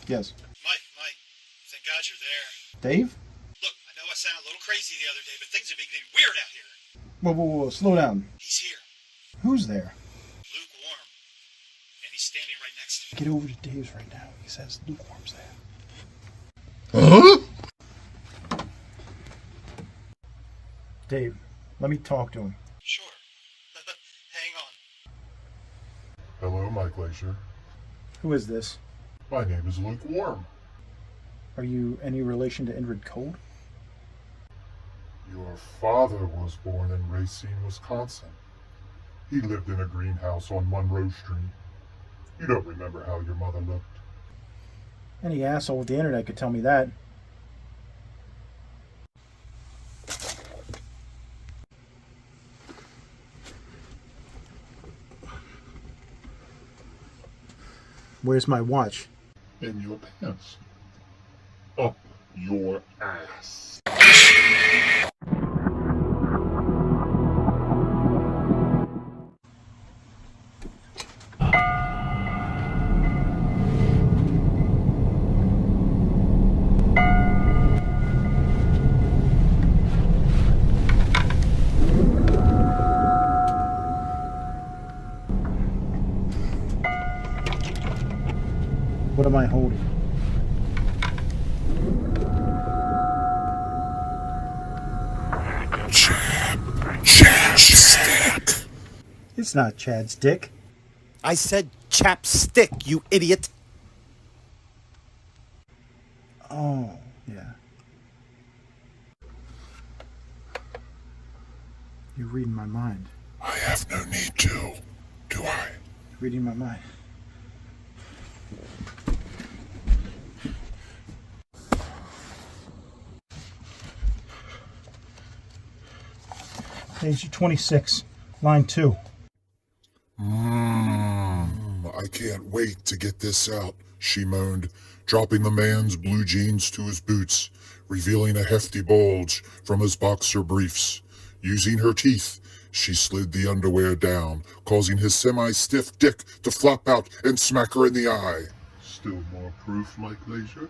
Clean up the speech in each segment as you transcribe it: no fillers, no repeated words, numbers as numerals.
Yes. Mike, thank God you're there. Dave? Look, I know I sounded a little crazy the other day, but things are beginning weird out here. Whoa, slow down. He's here. Who's there? Lukewarm. And he's standing right next to me. Get over to Dave's right now. He says Lukewarm's there. Huh? Dave, let me talk to him. Sure. Hang on. Hello, Mike Glacier. Who is this? My name is Lukewarm. Are you any relation to Indrid Cold? Your father was born in Racine, Wisconsin. He lived in a greenhouse on Monroe Street. You don't remember how your mother looked. Any asshole with the internet could tell me that. Where's my watch? In your pants. Up your ass. What am I holding? Chapstick. It's not Chad's dick. I said chapstick, you idiot. Oh, yeah. You're reading my mind. I have no need to, do I? Reading my mind. Page 26, line 2. I can't wait to get this out, she moaned, dropping the man's blue jeans to his boots, revealing a hefty bulge from his boxer briefs. Using her teeth, she slid the underwear down, causing his semi-stiff dick to flop out and smack her in the eye. Still more proof, Mike Glacier?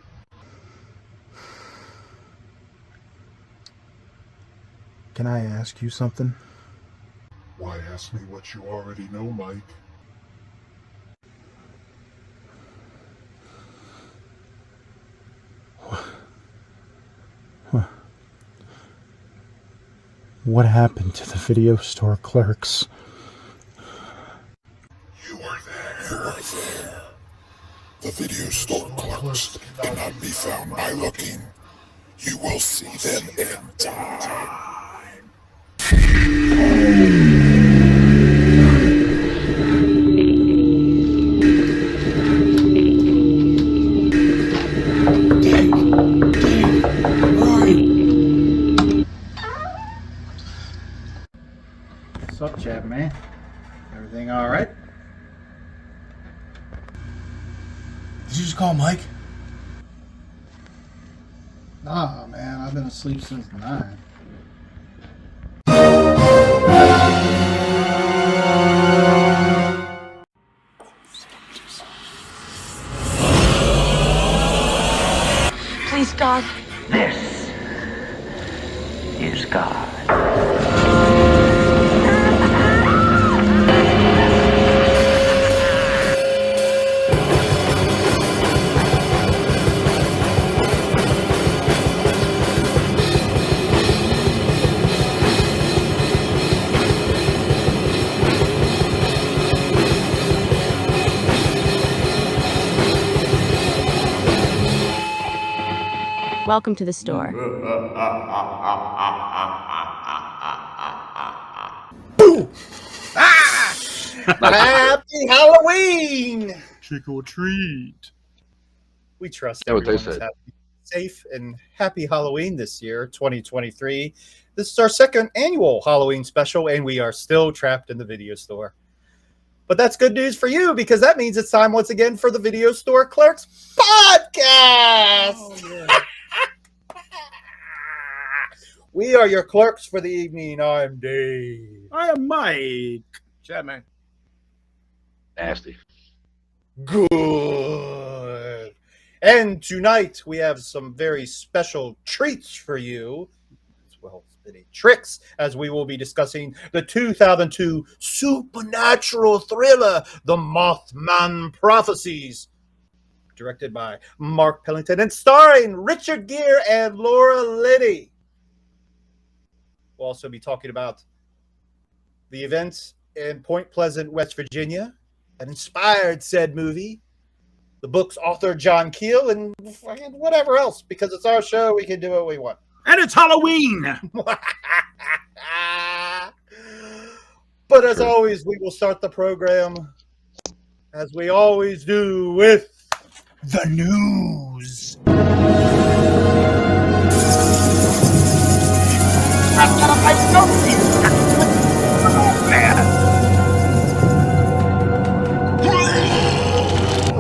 Can I ask you something? Why ask me what you already know, Mike? What happened to the video store clerks? You were there. The video store clerks cannot be found by looking. You will see them in time. What's up, Chad, man? Everything all right? Did you just call Mike? Nah, man, I've been asleep since 9. Please, God. This is God. Welcome to the store. Happy Halloween! Trick or treat. We trust Yeah, what they everyone's said. happy, safe, and happy Halloween this year, 2023. This is our second annual Halloween special, and we are still trapped in the video store. But that's good news for you, because that means it's time once again for the Video Store Clerks Podcast! Oh, yeah. We are your clerks for the evening. I'm Dave. I am Mike. Chad, man. Nasty. Good. And tonight we have some very special treats for you, as well as many tricks, as we will be discussing the 2002 supernatural thriller, The Mothman Prophecies, directed by Mark Pellington and starring Richard Gere and Laura Linney. We'll also be talking about the events in Point Pleasant, West Virginia, that inspired said movie, the book's author, John Keel, and whatever else. Because it's our show, we can do what we want. And it's Halloween. But as always, we will start the program, as we always do, with the news.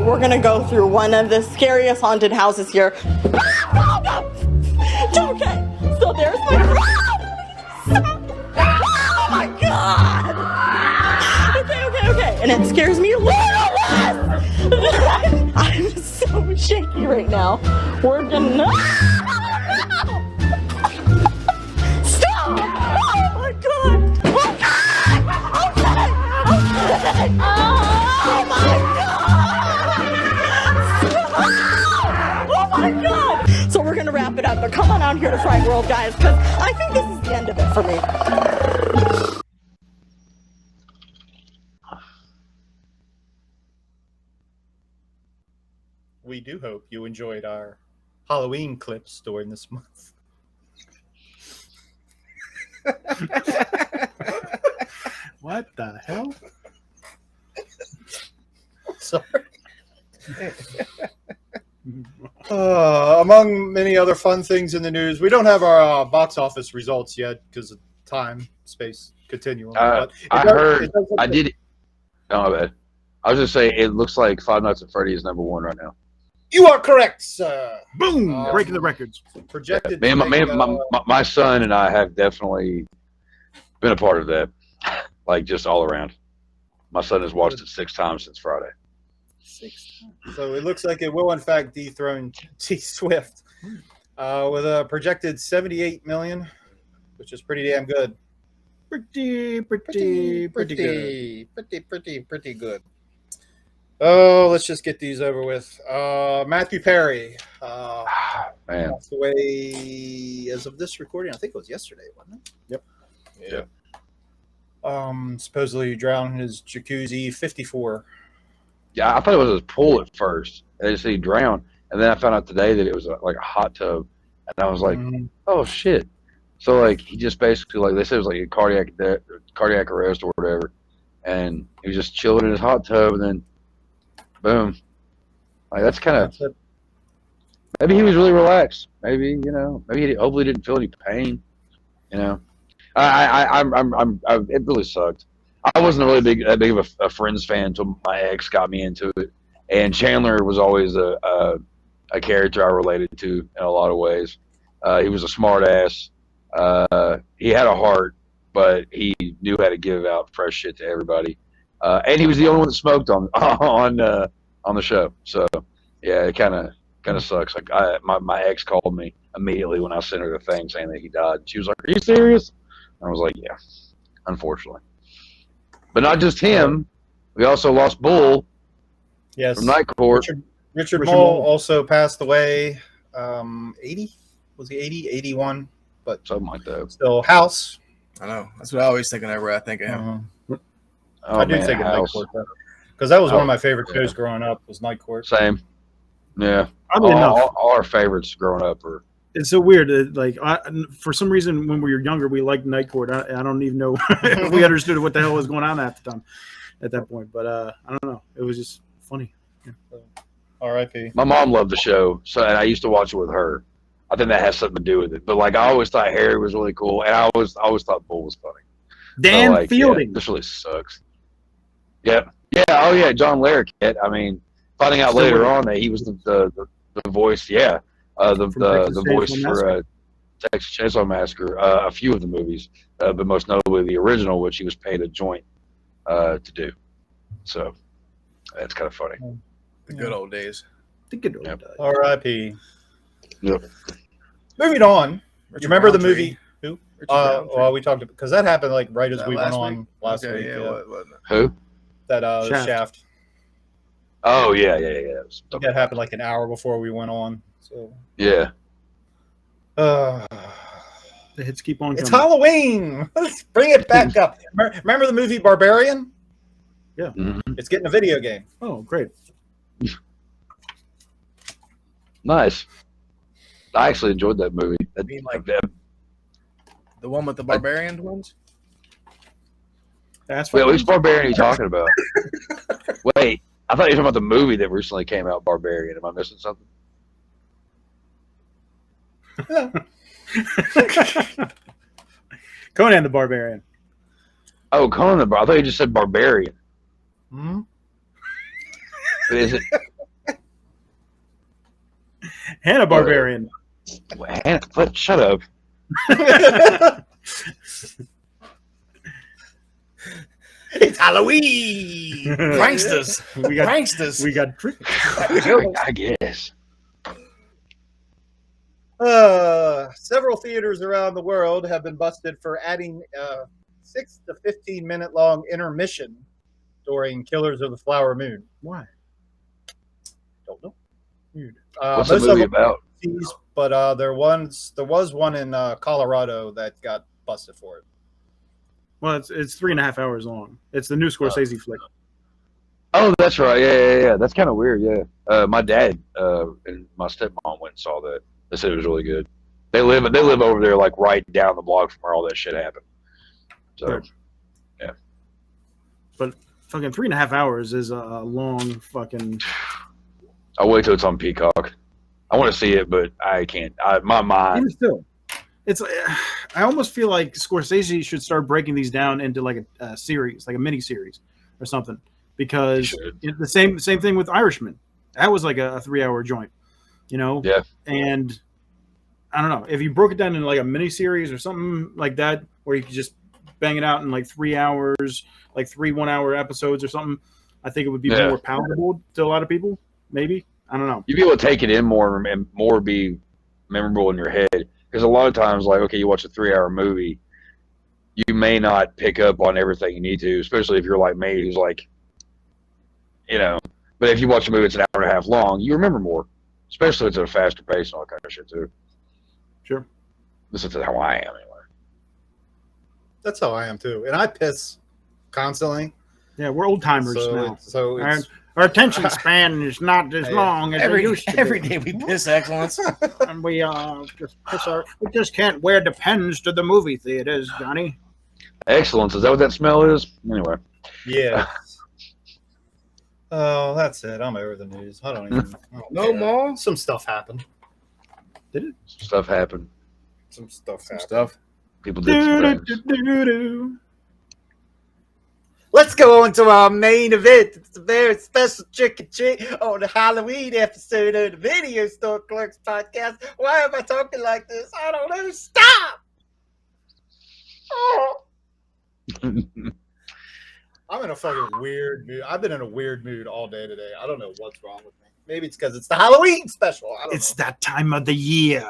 We're gonna go through one of the scariest haunted houses here. Okay, so there's my. Oh my god! Okay, and it scares me a little less. I'm so shaky right now. We're gonna. Stop! Oh my god! Okay! Oh my god! Oh my god! So we're gonna wrap it up, but come on out here to Fright World, guys, because I think this is the end of it for me. We do hope you enjoyed our Halloween clips during this month. What the hell? Sorry. Among many other fun things in the news, we don't have our box office results yet because of time, space, continuum. But I heard. I did. Oh, my bad. I was just saying, it looks like Five Nights at Freddy's is #1 right now. You are correct, sir. Boom! Breaking the records. Projected. My son and I have definitely been a part of that, like just all around. My son has watched it 6 times since Friday. 6 times. So it looks like it will, in fact, dethrone T Swift with a projected 78 million, which is pretty damn good. Pretty good. Oh, let's just get these over with. Matthew Perry passed away as of this recording. I think it was yesterday, wasn't it? Yep. Supposedly drowned in his jacuzzi. 54. Yeah, I thought it was his pool at first. They just said he drowned, and then I found out today that it was like a hot tub, and I was like, "Oh shit!" So like he just basically, like they said, it was like a cardiac arrest or whatever, and he was just chilling in his hot tub, and then boom. Like that's kind of maybe he was really relaxed. Maybe maybe he hopefully didn't feel any pain. It really sucked. I wasn't really that big of a Friends fan until my ex got me into it, and Chandler was always a character I related to in a lot of ways. He was a smart ass. He had a heart, but he knew how to give out fresh shit to everybody. And he was the only one that smoked on the show. So yeah, it kind of sucks. Like my ex called me immediately when I sent her the thing saying that he died. She was like, "Are you serious?" I was like, "Yeah, unfortunately." But not just him. We also lost Bull. Yes. From Night Court. Richard Mole also passed away. 80? Was he 80? 81? But something like that. Still House. I know. That's what I always think whenever I think of him. I do think of Night Court because that was one of my favorite shows growing up. Was Night Court. Same. Yeah. All our favorites growing up are. It's so weird. For some reason, when we were younger, we liked Night Court. I don't even know if we understood what the hell was going on at the time, at that point. But I don't know. It was just funny. Yeah. R.I.P. My mom loved the show, and I used to watch it with her. I think that has something to do with it. But like, I always thought Harry was really cool, and I always thought Bull was funny. Dan Fielding. Yeah, this really sucks. Yeah. Oh yeah, John Larroquette. I mean, finding out later on that he was the voice. Yeah. The voice for Texas Chainsaw Massacre, a few of the movies, but most notably the original, which he was paid a joint to do. So that's kind of funny. The good old days. think it really Yep. does. R.I.P. Yep. Moving on. Richard You remember the Roundtree. movie? Who? Richard Roundtree. Well, we talked because that happened like right as That we went last on week? last Okay, week. yeah, Yeah. wasn't it? Who? That Shaft. Shaft. Oh yeah. That happened like an hour before we went on. So. Yeah. The hits keep on It's coming. Halloween. Let's bring it back up. Remember the movie Barbarian? Yeah. Mhm. It's getting a video game. Oh, great. Nice. I actually enjoyed that movie. You mean like the one with the barbarian ones? That's Wait, fine. which Barbarian are you talking about? Wait, I thought you were talking about the movie that recently came out, Barbarian. Am I missing something? Conan the Barbarian. Oh, Conan the Barbarian. I thought you just said Barbarian. Hmm? Is it? Hannah Barbarian. What? Shut up. It's Halloween. Pranksters. We got Pranksters. we got tricked. I guess. Several theaters around the world have been busted for adding 6 to 15-minute long intermission during Killers of the Flower Moon. Why? Don't know. Weird. What's the Most of movie them about? overseas, but there was one in Colorado that got busted for it. Well, it's 3.5 hours long. It's the new Scorsese flick. Oh, that's right. Yeah. That's kind of weird. Yeah. My dad and my stepmom went and saw that. They said it was really good. They live over there, like right down the block from where all that shit happened. So, Right. yeah. But fucking 3.5 hours is a long fucking. I'll wait till it's on Peacock. I want to see it, but I can't. My mind. Even still, it's. I almost feel like Scorsese should start breaking these down into like a series, like a mini series or something, because the same thing with Irishman. That was like a 3-hour joint, you know. Yeah. And I don't know if you broke it down into like a mini series or something like that, where you could just bang it out in like 3 hours, like 3 1-hour episodes or something. I think it would be more palatable to a lot of people. Maybe, I don't know. You'd be able to take it in more and more be memorable in your head. Because a lot of times, like, okay, you watch a 3-hour movie, you may not pick up on everything you need to, especially if you're like me, who's like, you know. But if you watch a movie that's an hour and a half long, you remember more, especially if it's at a faster pace and all that kind of shit too. Sure. This is how I am anyway. That's how I am too, and I piss constantly. Yeah, we're old timers now. Our attention span is not as long as it used to be. Every day we piss excellence. And we just can't wear the pens to the movie theaters, Johnny. Excellence. Is that what that smell is? Anyway. Yeah. Oh, that's it. I'm over the news. I don't even. No more. Some stuff happened. Did it? Stuff happened. Some stuff happened. Stuff. People did some things. Let's go on to our main event. It's a very special trick or treat on the Halloween episode of the Video Store Clerks Podcast. Why am I talking like this? I don't know. Stop! Oh. I'm in a fucking weird mood. I've been in a weird mood all day today. I don't know what's wrong with me. Maybe it's because it's the Halloween special. I don't It's know. that time of the year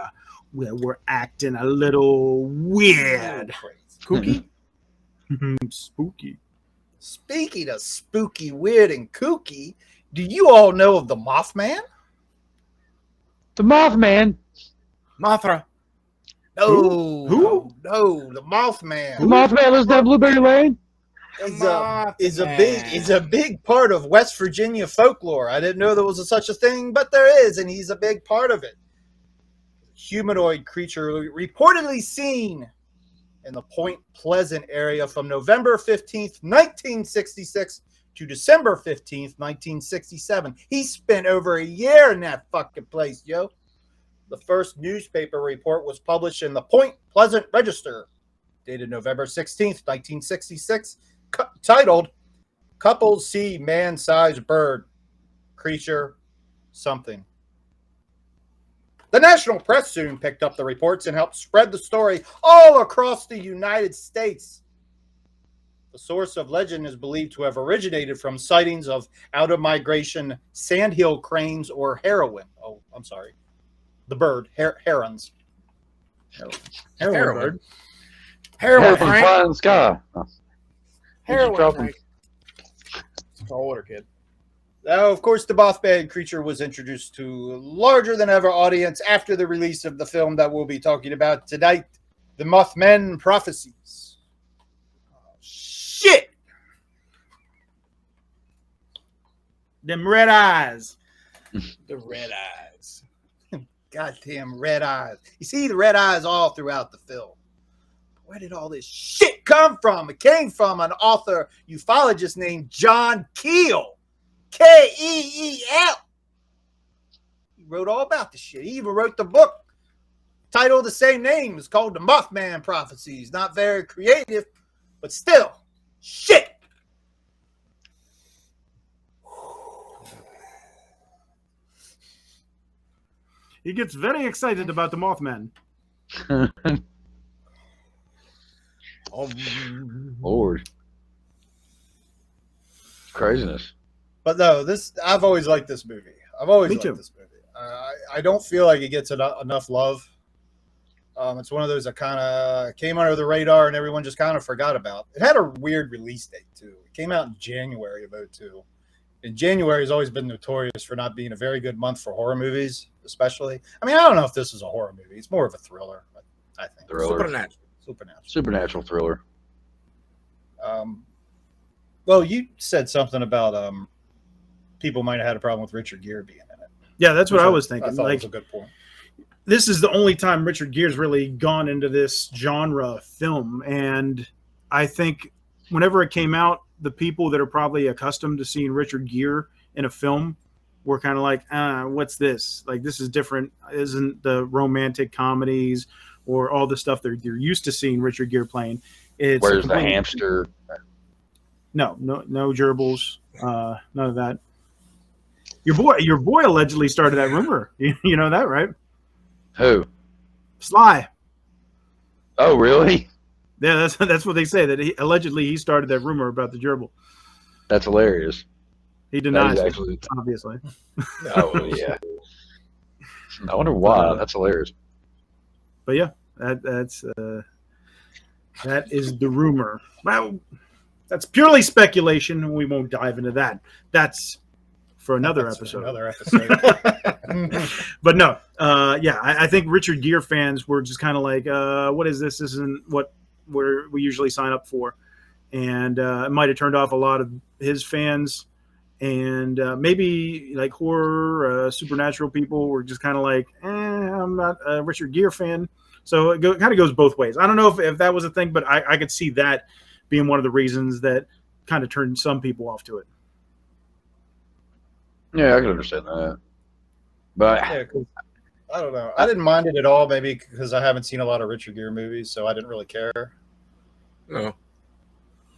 where we're acting a little weird. Kooky? Spooky. Speaking of spooky, weird, and kooky, do you all know of the Mothman? The Mothman. Mothra. No. Who? No, the Mothman. The Mothman lives down Blueberry Lane. Is a big part of West Virginia folklore. I didn't know there was such a thing, but there is, and he's a big part of it. Humanoid creature reportedly seen in the Point Pleasant area from November 15th, 1966 to December 15th, 1967. He spent over a year in that fucking place, yo. The first newspaper report was published in the Point Pleasant Register, dated November 16th, 1966, titled, Couples See Man-Sized Bird, Creature, Something. The national press soon picked up the reports and helped spread the story all across the United States. The The source of legend is believed to have originated from sightings of out-of-migration sandhill cranes or heron. Oh, I'm sorry. The bird, herons. Heroin bird. Heroin, From Frank. flying in the sky. Heroin, Frank. Tall water kid. Now, of course, the Mothman creature was introduced to a larger-than-ever audience after the release of the film that we'll be talking about tonight, The Mothman Prophecies. Oh, shit! Them red eyes. The red eyes. Goddamn red eyes. You see the red eyes all throughout the film. Where did all this shit come from? It came from an author, ufologist named John Keel. Keel. He wrote all about the shit. He even wrote the book titled the same name. It's called The Mothman Prophecies. Not very creative, but still, shit. He gets very excited about the Mothman. Lord. Craziness. But no, I've always liked this movie. I've always Me liked too. this movie. I don't feel like it gets enough love. It's one of those that kind of came under the radar and everyone just kind of forgot about. It had a weird release date, too. It came out in January of 2002. And January has always been notorious for not being a very good month for horror movies, especially. I mean, I don't know if this is a horror movie. It's more of a thriller, I think. Thriller. Supernatural. Supernatural thriller. Well, you said something about people might have had a problem with Richard Gere being in it. Yeah, that's what I was I thinking. thought Like, it was a good point. this is the only time Richard Gere's really gone into this genre film. And I think whenever it came out, the people that are probably accustomed to seeing Richard Gere in a film were kind of like, what's this? Like, this is different. Isn't the romantic comedies or all the stuff they're used to seeing Richard Gere playing. It's Where's the hamster? No gerbils. None of that. Your boy allegedly started that rumor. You know that, right? Who? Sly. Oh, really? Yeah, that's what they say. That he started that rumor about the gerbil. That's hilarious. He denies That it, is actually- obviously. Oh, yeah. I wonder why. That's hilarious. But yeah, that is the rumor. Well, that's purely speculation. We won't dive into that. That's for another episode. But no, I think Richard Gere fans were just kind of like, what is this? This isn't what we usually sign up for. And it might have turned off a lot of his fans. And maybe like horror, supernatural people were just kind of like, I'm not a Richard Gere fan. So it kind of goes both ways. I don't know if that was a thing, but I could see that being one of the reasons that kind of turned some people off to it. Yeah, I can understand that. But yeah, I don't know. I didn't mind it at all, maybe because I haven't seen a lot of Richard Gere movies, so I didn't really care. No.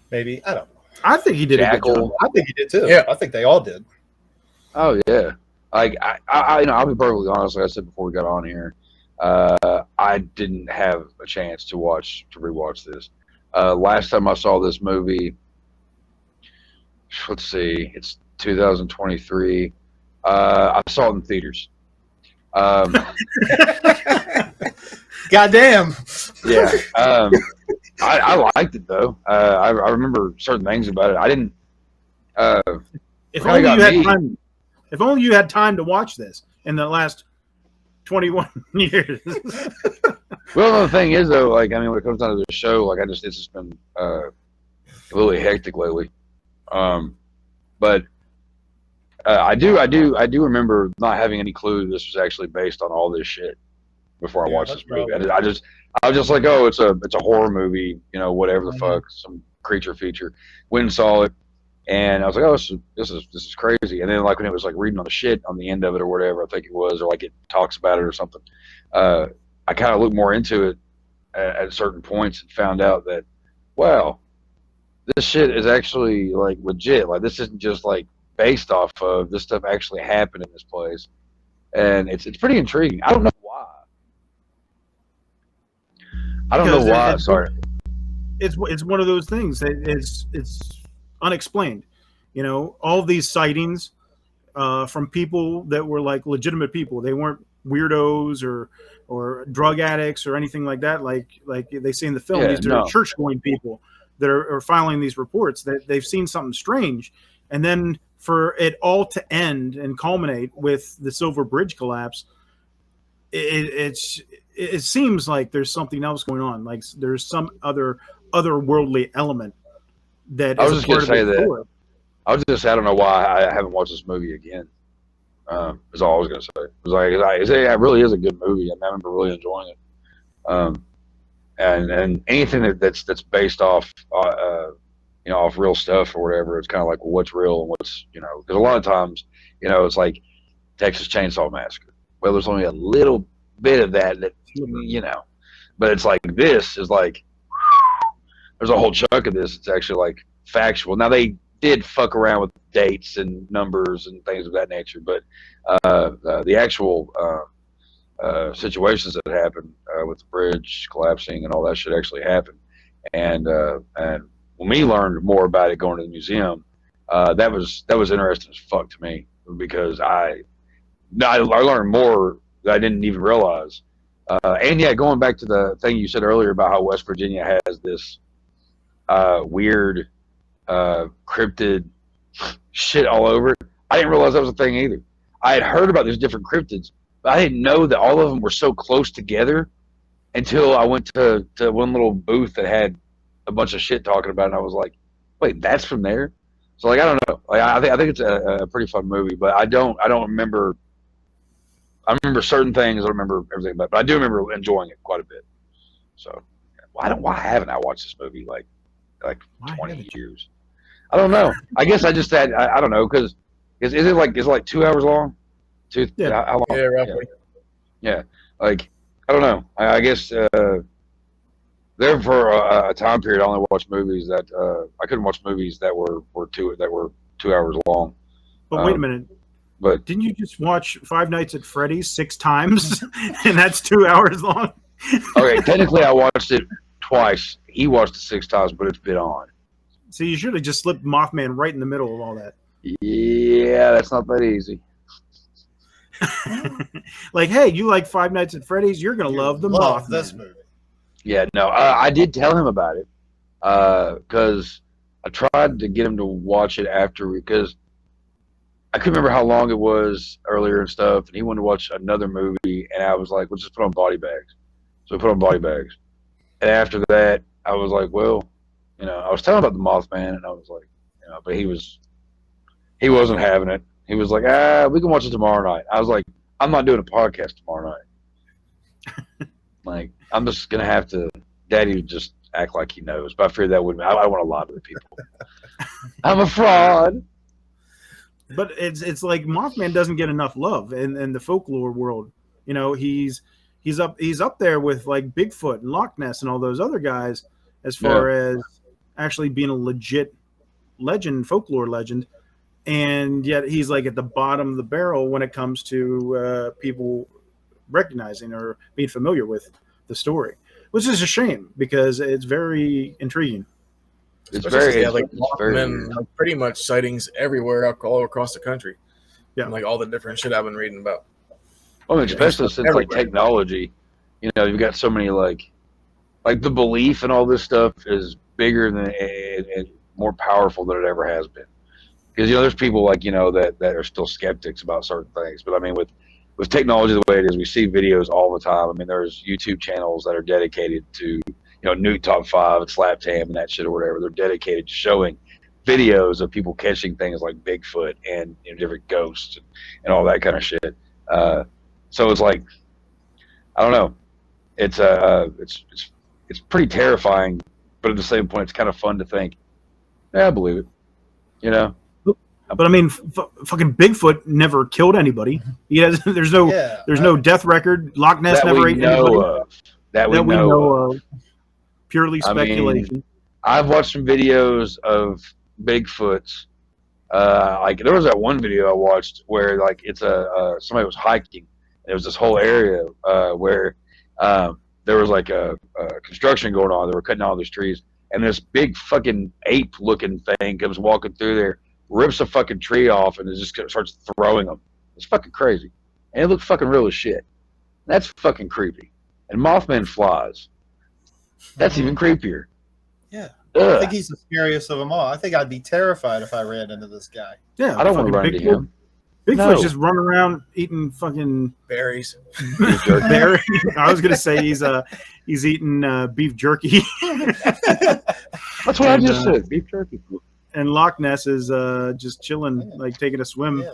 Maybe. I don't know. I think he did a good job. I think he did too. Yeah. I think they all did. oh yeah, like I'll be perfectly honest. Like I said before we got on here, I didn't have a chance to rewatch this. Last time I saw this movie, let's see, it's 2023. I saw it in theaters. Goddamn. Yeah. I liked it though. I remember certain things about it. I didn't. If only you had time to watch this in the last 21 years. Well, the thing is though, like, I mean, when it comes down to the show, like, it's just been really hectic lately. But I do remember not having any clue this was actually based on all this shit before I watched this movie. I was just like, oh, it's a horror movie, you know, whatever the fuck, some creature feature. Went and saw it, and I was like, oh, this is crazy. And then, like, when it was like reading on the shit on the end of it or whatever, I think it was, or like it talks about it or something, I kind of looked more into it at certain points and found out that, wow, this shit is actually like legit. Like, this isn't just like based off of, this stuff actually happened in this place, and it's pretty intriguing. I don't know why. Sorry. it's one of those things. It's unexplained. You know, all these sightings from people that were like legitimate people. They weren't weirdos or drug addicts or anything like that. Like they say in the film, these are church going people that are filing these reports that they've seen something strange, and then for it all to end and culminate with the Silver Bridge collapse, it seems like there's something else going on. Like there's some otherworldly element that I was just going to say that. I was just, I don't know why I haven't watched this movie again. Is all I was going to say. It was like, it really is a good movie. I remember really enjoying it. And anything that's based off, off real stuff or whatever, it's kind of like, well, what's real and what's, because a lot of times, it's like Texas Chainsaw Massacre. Well, there's only a little bit of that, but it's like, this is like, there's a whole chunk of this. It's actually like factual. Now they did fuck around with dates and numbers and things of that nature, but the actual situations that happened with the bridge collapsing and all that shit actually happened. And when we learned more about it going to the museum, that was interesting as fuck to me, because I learned more that I didn't even realize. And yeah, going back to the thing you said earlier about how West Virginia has this weird cryptid shit all over. I didn't realize that was a thing either. I had heard about these different cryptids, but I didn't know that all of them were so close together until I went to one little booth that had a bunch of shit talking about it, and I was like, wait, that's from there? So like, I don't know. Like, I think it's a pretty fun movie, but I don't remember. I remember certain things. I don't remember everything about it, but I do remember enjoying it quite a bit. So why haven't I watched this movie like 20 years? I don't know. I guess I just had, I don't know, because is it like 2 hours long? How long? Yeah, roughly. Yeah. Like, I don't know. I guess there for a time period I only watched movies that I couldn't watch movies that were 2 hours long. But wait a minute. But didn't you just watch Five Nights at Freddy's 6 times and that's 2 hours long? Okay, technically I watched it twice. He watched it 6 times, but it's been on. So you should have just slipped Mothman right in the middle of all that. Yeah, that's not that easy. Like, hey, you like Five Nights at Freddy's? You're going to love the Mothman. This movie. Yeah, no, I did tell him about it because I tried to get him to watch it after, because I couldn't remember how long it was earlier and stuff, and he wanted to watch another movie, and I was like, well, just put on Body Bags. So we put on Body Bags. And after that, I was like, well, I was telling about the Mothman, and I was like, but he wasn't having it. He was like, we can watch it tomorrow night. I was like, I'm not doing a podcast tomorrow night. Like, I'm just going to have to, Daddy would just act like he knows. But I figured that wouldn't, I don't want to lie to the people. I'm a fraud. But it's like Mothman doesn't get enough love in the folklore world. He's up there with like Bigfoot and Loch Ness and all those other guys as far as actually being a legit legend, folklore legend, and yet he's like at the bottom of the barrel when it comes to people recognizing or being familiar with the story, which is a shame because it's very intriguing. It's very, like pretty much sightings everywhere, all across the country. Yeah, and like all the different shit I've been reading about. Well, especially since like technology, you've got so many like the belief and all this stuff is bigger than and more powerful than it ever has been. Because there's people like that are still skeptics about certain things, but I mean with technology the way it is, we see videos all the time. I mean, there's YouTube channels that are dedicated to Nuke Top 5 and Slap Tam and that shit or whatever. They're dedicated to showing videos of people catching things like Bigfoot and different ghosts and all that kind of shit. So it's like, I don't know, it's pretty terrifying, but at the same point, it's kind of fun to think, yeah, I believe it, But I mean, fucking Bigfoot never killed anybody. There's no death record. Loch Ness never ate anybody. That we know of. Purely speculation. I mean, I've watched some videos of Bigfoots. Like there was that one video I watched where like it's somebody was hiking. There was this whole area where there was like a construction going on. They were cutting all these trees, and this big fucking ape-looking thing comes walking through there, rips a fucking tree off, and it just starts throwing them. It's fucking crazy. And it looks fucking real as shit. That's fucking creepy. And Mothman flies. That's even creepier. Yeah. Ugh. I think he's the scariest of them all. I think I'd be terrified if I ran into this guy. Yeah, I don't want to run into him. Bigfoot's just running around eating fucking berries. Berry. I was gonna say he's eating beef jerky. That's what I just said. Beef jerky. And Loch Ness is just chilling, like taking a swim. Yeah.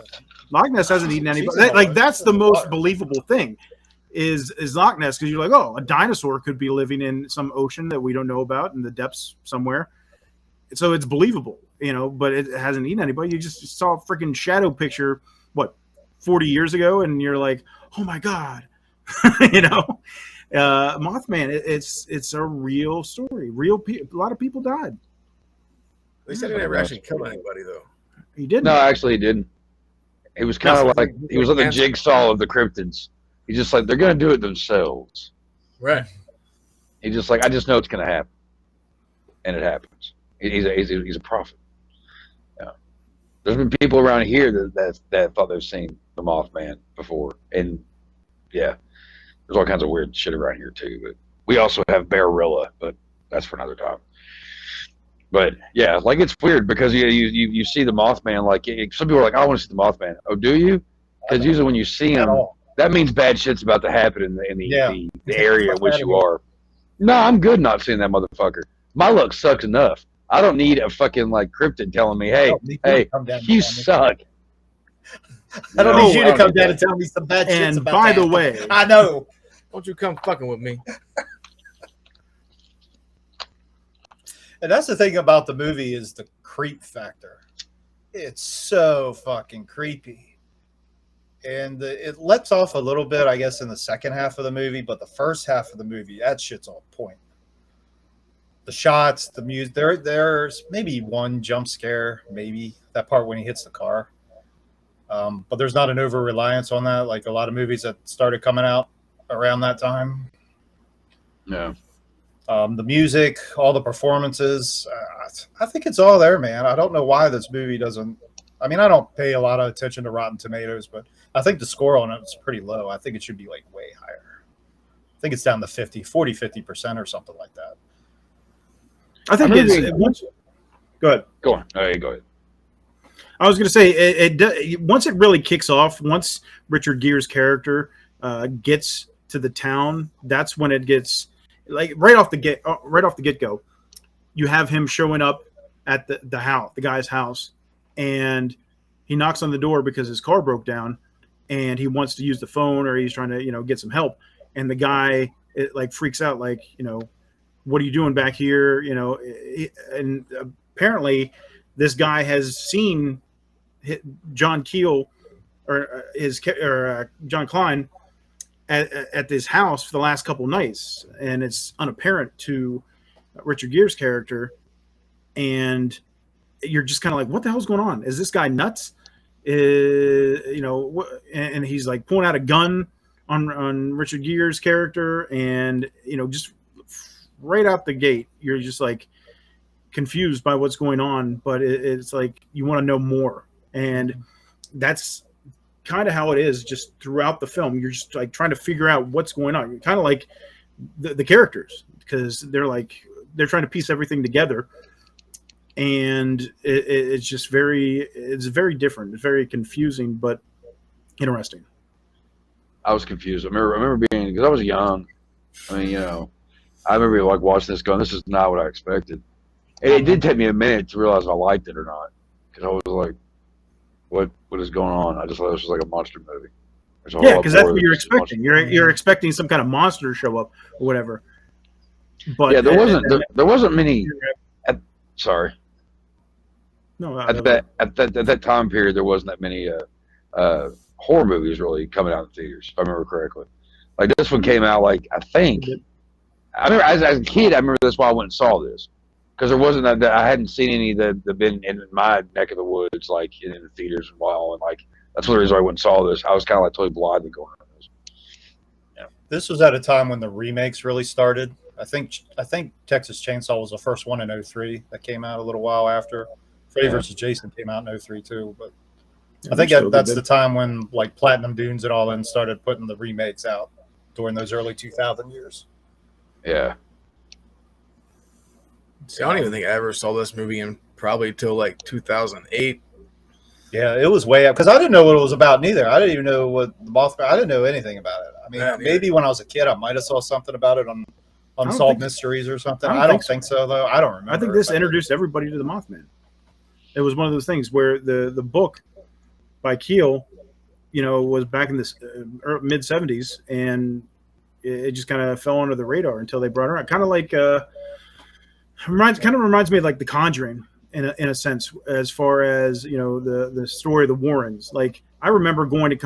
Loch Ness hasn't eaten anybody. Like that's the most believable thing, is Loch Ness, because you're like, oh, a dinosaur could be living in some ocean that we don't know about in the depths somewhere. So it's believable, you know, but it hasn't eaten anybody. You just saw a freaking shadow picture, 40 years ago, and you're like, oh my God, you know, Mothman. It's a real story. A lot of people died. They said he never actually killed anybody, though. He didn't. No, actually, he didn't. It was kind of like he was on the jigsaw of the cryptids. He's just like, they're going to do it themselves. Right. He's just like, I just know it's going to happen, and it happens. He's a prophet. Yeah. There's been people around here that thought they've seen the Mothman before, and yeah, there's all kinds of weird shit around here too. But we also have Bearilla, but that's for another time. But yeah, like it's weird because you see the Mothman. Like some people are like, I want to see the Mothman. Oh, do you? Because usually when you see him, that means bad shit's about to happen in the area in which you are. No, I'm good not seeing that motherfucker. My luck sucks enough. I don't need a fucking like cryptid telling me, hey, you suck. I don't need you to come down and tell me some bad shit. And by the way, I know. Don't you come fucking with me. And that's the thing about the movie is the creep factor. It's so fucking creepy. And it lets off a little bit, I guess, in the second half of the movie, but the first half of the movie, that shit's on point. The shots, the music, there's maybe one jump scare, maybe that part when he hits the car. But there's not an over-reliance on that, like a lot of movies that started coming out around that time. Yeah. The music, all the performances, I think it's all there, man. I don't know why this movie doesn't. I mean, I don't pay a lot of attention to Rotten Tomatoes, but I think the score on it is pretty low. I think it should be like way higher. I think it's down to 50% or something like that. I think go ahead. Go on. All right, go ahead. I was going to say, once it really kicks off, once Richard Gere's character gets to the town, that's when it gets like right off the get-go. You have him showing up at the house, the guy's house, and he knocks on the door because his car broke down, and he wants to use the phone, or he's trying to get some help, and the guy freaks out, like, what are you doing back here? And apparently this guy has seen John Keel or John Klein at this house for the last couple nights, and it's unapparent to Richard Gere's character, and you're just kind of like, what the hell's going on? Is this guy nuts? And he's like pulling out a gun on Richard Gere's character, and just right out the gate, you're just like confused by what's going on, but it's like you want to know more, and that's kind of how it is just throughout the film. You're just like trying to figure out what's going on. You're kind of like the characters, because they're trying to piece everything together, and it's very different. It's very confusing, but interesting. I was confused. I remember being, because I was young. I mean, I remember like watching this going, this is not what I expected. And it did take me a minute to realize I liked it or not, because I was like, what is going on? I just thought this was like a monster movie. Yeah, because that's what you're expecting. You're expecting some kind of monster to show up or whatever. But yeah, there wasn't many. Sorry. No, at that time period, there wasn't that many horror movies really coming out in theaters, if I remember correctly. Like this one came out, like I remember as a kid, I remember that's why I went and saw this, because there wasn't that I hadn't seen any that had been in my neck of the woods, like in the theaters in a while, and like that's one of the reasons I went and saw this. I was kind of like totally blindly going on this. Yeah. This was at a time when the remakes really started. I think Texas Chainsaw was the first one in 03 that came out a little while after. Freddy vs. Jason came out in 03 too, but I think that's the time when like Platinum Dunes and all then started putting the remakes out during those early 2000 years. Yeah. See, I don't even think I ever saw this movie in probably till like 2008. Yeah, it was way up because I didn't know what it was about neither. I didn't even know what the Mothman. I didn't know anything about it. I mean, maybe when I was a kid, I might have saw something about it on Unsolved Mysteries or something. I don't think so though. I don't remember. I think this introduced everybody to the Mothman. It was one of those things where the book by Keel, was back in this mid 70s, and it just kind of fell under the radar until they brought her out. Kind of like reminds me of like The Conjuring in a sense, as far as the story of the Warrens. Like I remember going to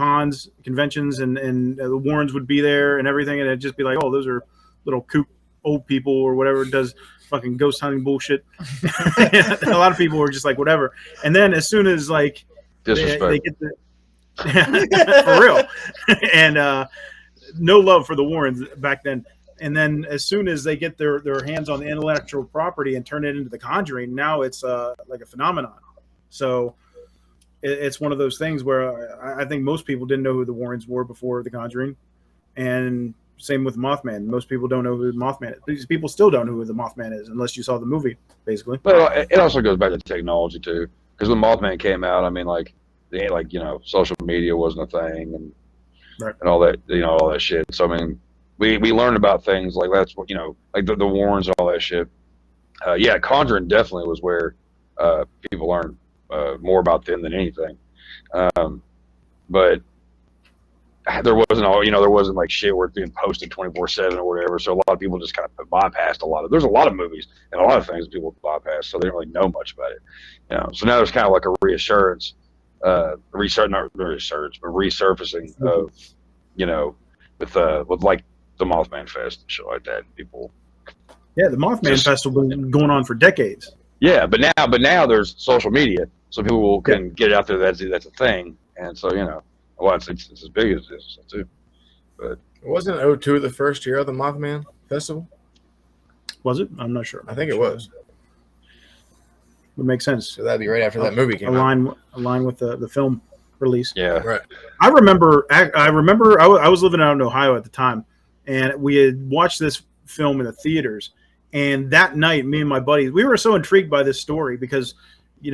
conventions, and the Warrens would be there and everything, and it'd just be like, oh, those are little kook old people or whatever does fucking ghost hunting bullshit. A lot of people were just like whatever, and then as soon as like they get the for real, and no love for the Warrens back then. And then as soon as they get their hands on the intellectual property and turn it into The Conjuring, now it's like a phenomenon. So it's one of those things where I think most people didn't know who the Warrens were before The Conjuring, and same with Mothman. Most people don't know who the Mothman is. People still don't know who the Mothman is unless you saw the movie, basically. But it also goes back to technology too, because when Mothman came out, I mean, social media wasn't a thing, and and all that, all that shit. So I mean, we learned about things like that's what like the Warrens and all that shit. Conjuring definitely was where people learned more about them than anything. But there wasn't like shit where it's being posted 24/7 or whatever. So a lot of people just kind of bypassed a lot of. There's a lot of movies and a lot of things that people bypass, so they don't really know much about it. So now there's kind of like a reassurance, resurfacing of, with like the Mothman Fest and shit like that. People. Yeah, the Mothman Festival has been going on for decades. Yeah, but now there's social media, so people can get it out there. That's a thing, and so it's as big as this too. But wasn't 02 the first year of the Mothman Festival? Was it? I'm not sure. I think it was. Would make sense. So that'd be right after that movie came out. Align with the film release. Yeah, right. I remember I was living out in Ohio at the time, and we had watched this film in the theaters. And that night, me and my buddies, we were so intrigued by this story because, it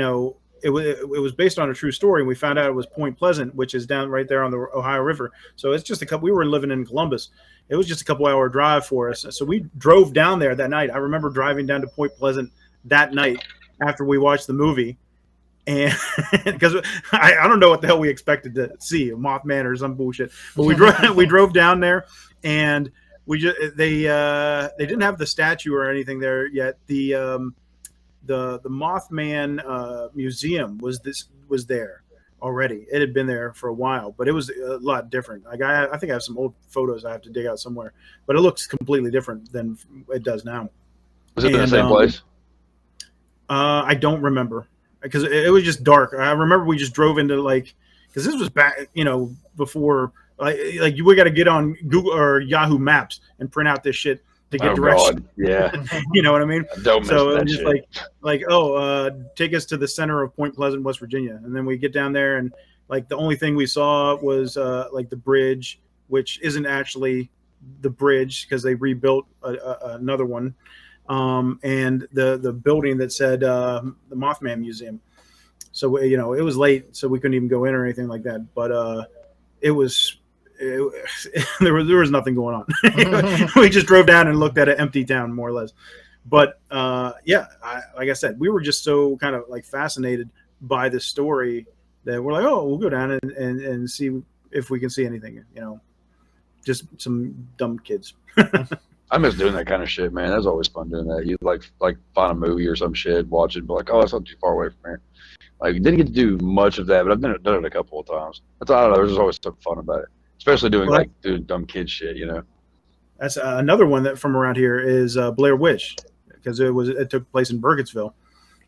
was based on a true story, and we found out it was Point Pleasant, which is down right there on the Ohio River. So it's just we were living in Columbus. It was just a couple-hour drive for us. So we drove down there that night. I remember driving down to Point Pleasant that night after we watched the movie, and because I don't know what the hell we expected to see, a Mothman or some bullshit, but we drove down there, and they didn't have the statue or anything there yet. The Mothman museum was there already. It had been there for a while, but it was a lot different. Like I think I have some old photos I have to dig out somewhere, but it looks completely different than it does now. Was it in the same place? I don't remember because it was just dark. I remember we just drove into because this was back, before we got to get on Google or Yahoo Maps and print out this shit to get directions. Yeah. You know what I mean? Don't miss so that it was just take us to the center of Point Pleasant, West Virginia. And then we get down there, and the only thing we saw was the bridge, which isn't actually the bridge because they rebuilt another one. And the building that said the Mothman Museum. So, it was late, so we couldn't even go in or anything like that. But there was nothing going on. We just drove down and looked at an empty town, more or less. But like I said, we were just so kind of fascinated by this story that we're like, oh, we'll go down and see if we can see anything. Just some dumb kids. I miss doing that kind of shit, man. That's always fun doing that. You like find a movie or some shit, watch it, be like, oh, that's not too far away from here. Didn't get to do much of that, but I've done it a couple of times. I don't know. There's always something fun about it, especially doing doing dumb kid shit. That's another one that from around here is Blair Witch, because it took place in Burkittsville,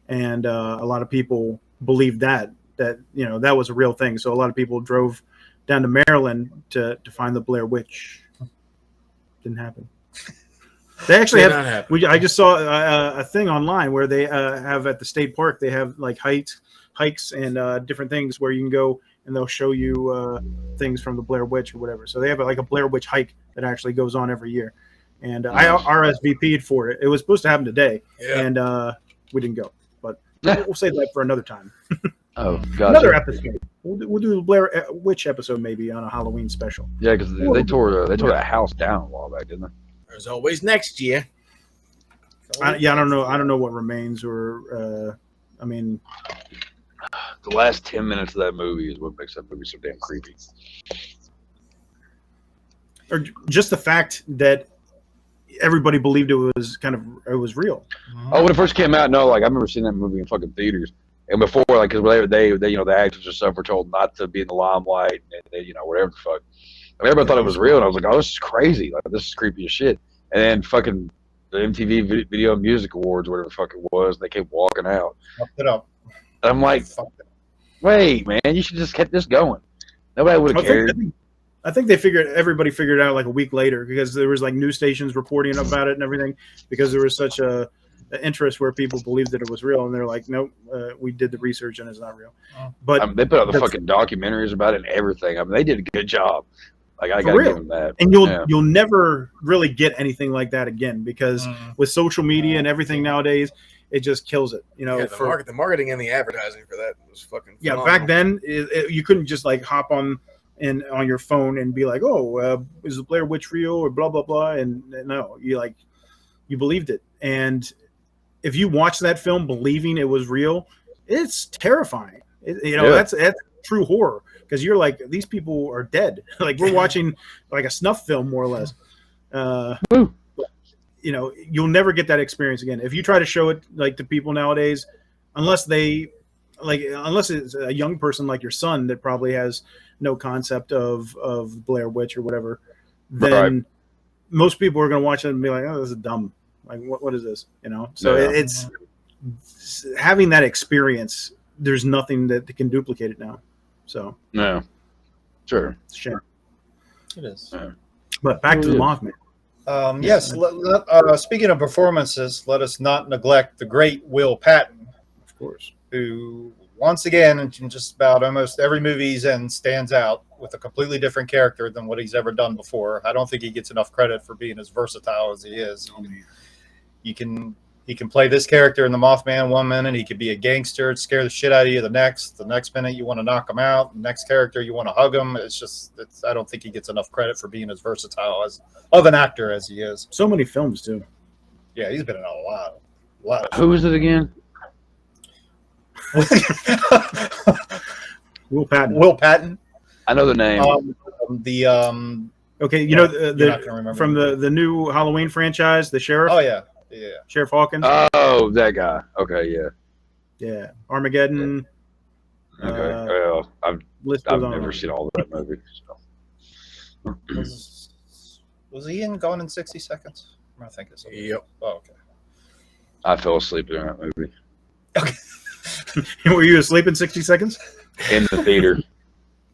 and a lot of people believed that that was a real thing. So a lot of people drove down to Maryland to find the Blair Witch. Didn't happen. They actually Did not have. happen. I just saw a thing online where they have at the state park. They have like hikes and different things where you can go and they'll show you things from the Blair Witch or whatever. So they have like a Blair Witch hike that actually goes on every year. And I RSVP'd for it. It was supposed to happen today, and we didn't go. But we'll save that for another time. Oh, gotcha. Another episode. We'll do the Blair Witch episode maybe on a Halloween special. Yeah, because they tore that house down a while back, didn't they? There's always next year. I don't know. I don't know what remains, or I mean, the last 10 minutes of that movie is what makes that movie so damn creepy. Or just the fact that everybody believed it was real. Oh, when it first came out, no, like I remember seeing that movie in fucking theaters, and before, like, because they you know, the actors and stuff were told not to be in the limelight, and they, you know, whatever the fuck. And everybody thought it was real, and I was like, oh, this is crazy. Like, this is creepy as shit. And then fucking the MTV Video Music Awards, whatever the fuck it was, they kept walking out. Fucked it up. And I'm like, wait, man, you should just kept this going. Nobody would have cared. I think everybody figured it out like a week later, because there was like news stations reporting about it and everything, because there was such a interest where people believed that it was real, and they're like, nope, we did the research and it's not real. But they put out the fucking documentaries about it and everything. I mean, they did a good job. Like, I gotta give them that. And you'll never really get anything like that again, because with social media and everything nowadays, it just kills it. You know, Yeah, the marketing and the advertising for that was fucking phenomenal. back then you couldn't just like hop on your phone and be like, oh, is the Blair Witch real or blah blah blah, and no, you believed it. And if you watch that film believing it was real, it's terrifying. That's true horror, because you're like, these people are dead. Like, we're watching like a snuff film, more or less. You know, you'll never get that experience again if you try to show it like to people nowadays, unless it's a young person like your son that probably has no concept of Blair Witch or whatever. Then most people are going to watch it and be like, oh, this is dumb. Like, what is this? You know? So it's having that experience. There's nothing that can duplicate it now. So no, sure, it's a shame. It is. Yeah. But back to the Mothman. Yes. Speaking of performances, let us not neglect the great Will Patton, Of course. who once again in just about almost every movie he's in stands out with a completely different character than what he's ever done before. I don't think he gets enough credit for being as versatile as he is. He can play this character in the Mothman one minute, he could be a gangster, scare the shit out of you the next minute you want to knock him out, the next character you want to hug him. I don't think he gets enough credit for being as versatile of an actor as he is. So many films too. Yeah, he's been in a lot of Who is it again? Will Patton. Will Patton. I know the name. Okay, you Yeah, know you're not gonna remember from the new Halloween franchise, the sheriff. Oh yeah. Sheriff Hawkins. Oh, that guy. Okay, yeah. Yeah, Armageddon. Okay. Well, I've List goes on. never seen all of that movie. So. Was he in Gone in 60 Seconds? I think it's. Yep. Oh, okay. I fell asleep during that movie Were you asleep in 60 seconds? in the theater.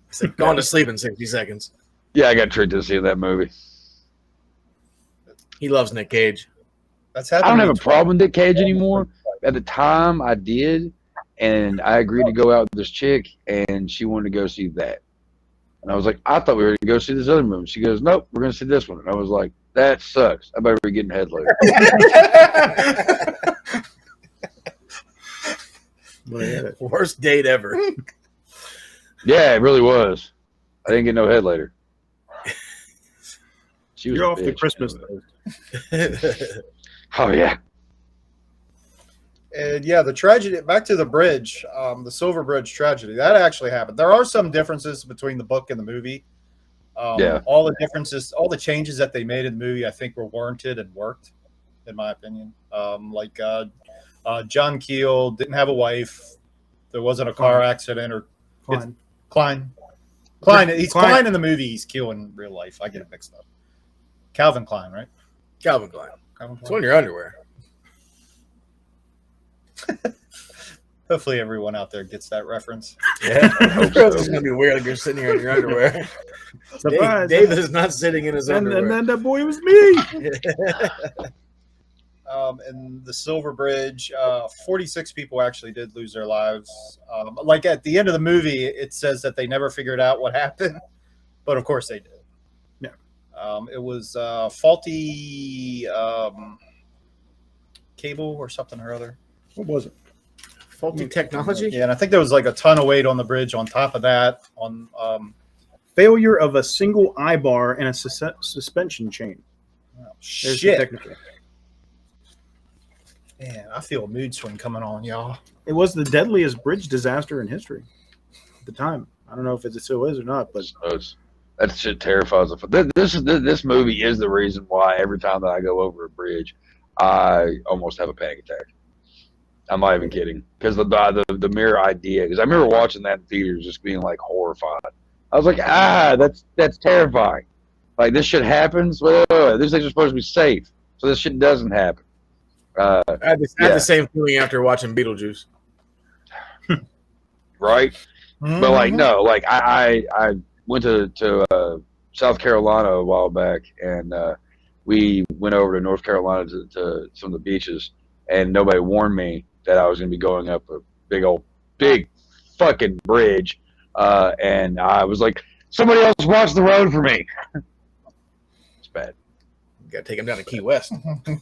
It's like gone to sleep in 60 seconds. Yeah, I got tricked to see that movie. He loves Nick Cage. That's I happening. don't have a problem with Nick Cage anymore. At the time, I did, and I agreed to go out with this chick, and she wanted to go see that. And I was like, I thought we were going to go see this other movie. She goes, nope, we're going to see this one. And I was like, that sucks. I better be getting head later. Worst date ever. Yeah, it really was. I didn't get no head later. She was You're a off the bitch. Christmas list. Oh, yeah. And yeah, the tragedy, back to the bridge, the Silver Bridge tragedy, that actually happened. There are some differences between the book and the movie. Yeah. All the differences, all the changes that they made in the movie, I think were warranted and worked, in my opinion. John Keel didn't have a wife. There wasn't a car accident or Klein. He's Klein in the movie. He's Keel in real life. I get it mixed up. Calvin Klein, right? Calvin Klein. It's on your underwear. Hopefully everyone out there gets that reference. Yeah. It's going to be weird if you're sitting here in your underwear. Surprise. David is not sitting in his And underwear. then that boy was me. In the Silver Bridge, 46 people actually did lose their lives. Like at the end of the movie, it says that they never figured out what happened, but of course they did. Yeah. It was faulty cable or something or other. What was it? Faulty technology? Yeah, and I think there was like a ton of weight on the bridge on top of that. On Failure of a single eye bar and a suspension chain. There's the shit. technical. Man, I feel a mood swing coming on, y'all. It was the deadliest bridge disaster in history at the time. I don't know if it still is or not, but That shit terrifies the. This movie is the reason why every time that I go over a bridge, I almost have a panic attack. I'm not even kidding, because the mere idea. Because I remember watching that in theaters, just being like horrified. I was like, that's terrifying. Like, this shit happens. Well, these things are supposed to be safe, so this shit doesn't happen. I had the same feeling after watching Beetlejuice. Right? But like, no, like I went to South Carolina a while back, and we went over to North Carolina to some of the beaches, and nobody warned me that I was going to be going up a big fucking bridge, and I was like, somebody else watch the road for me. It's bad. You got to take him down to Key West. I'm the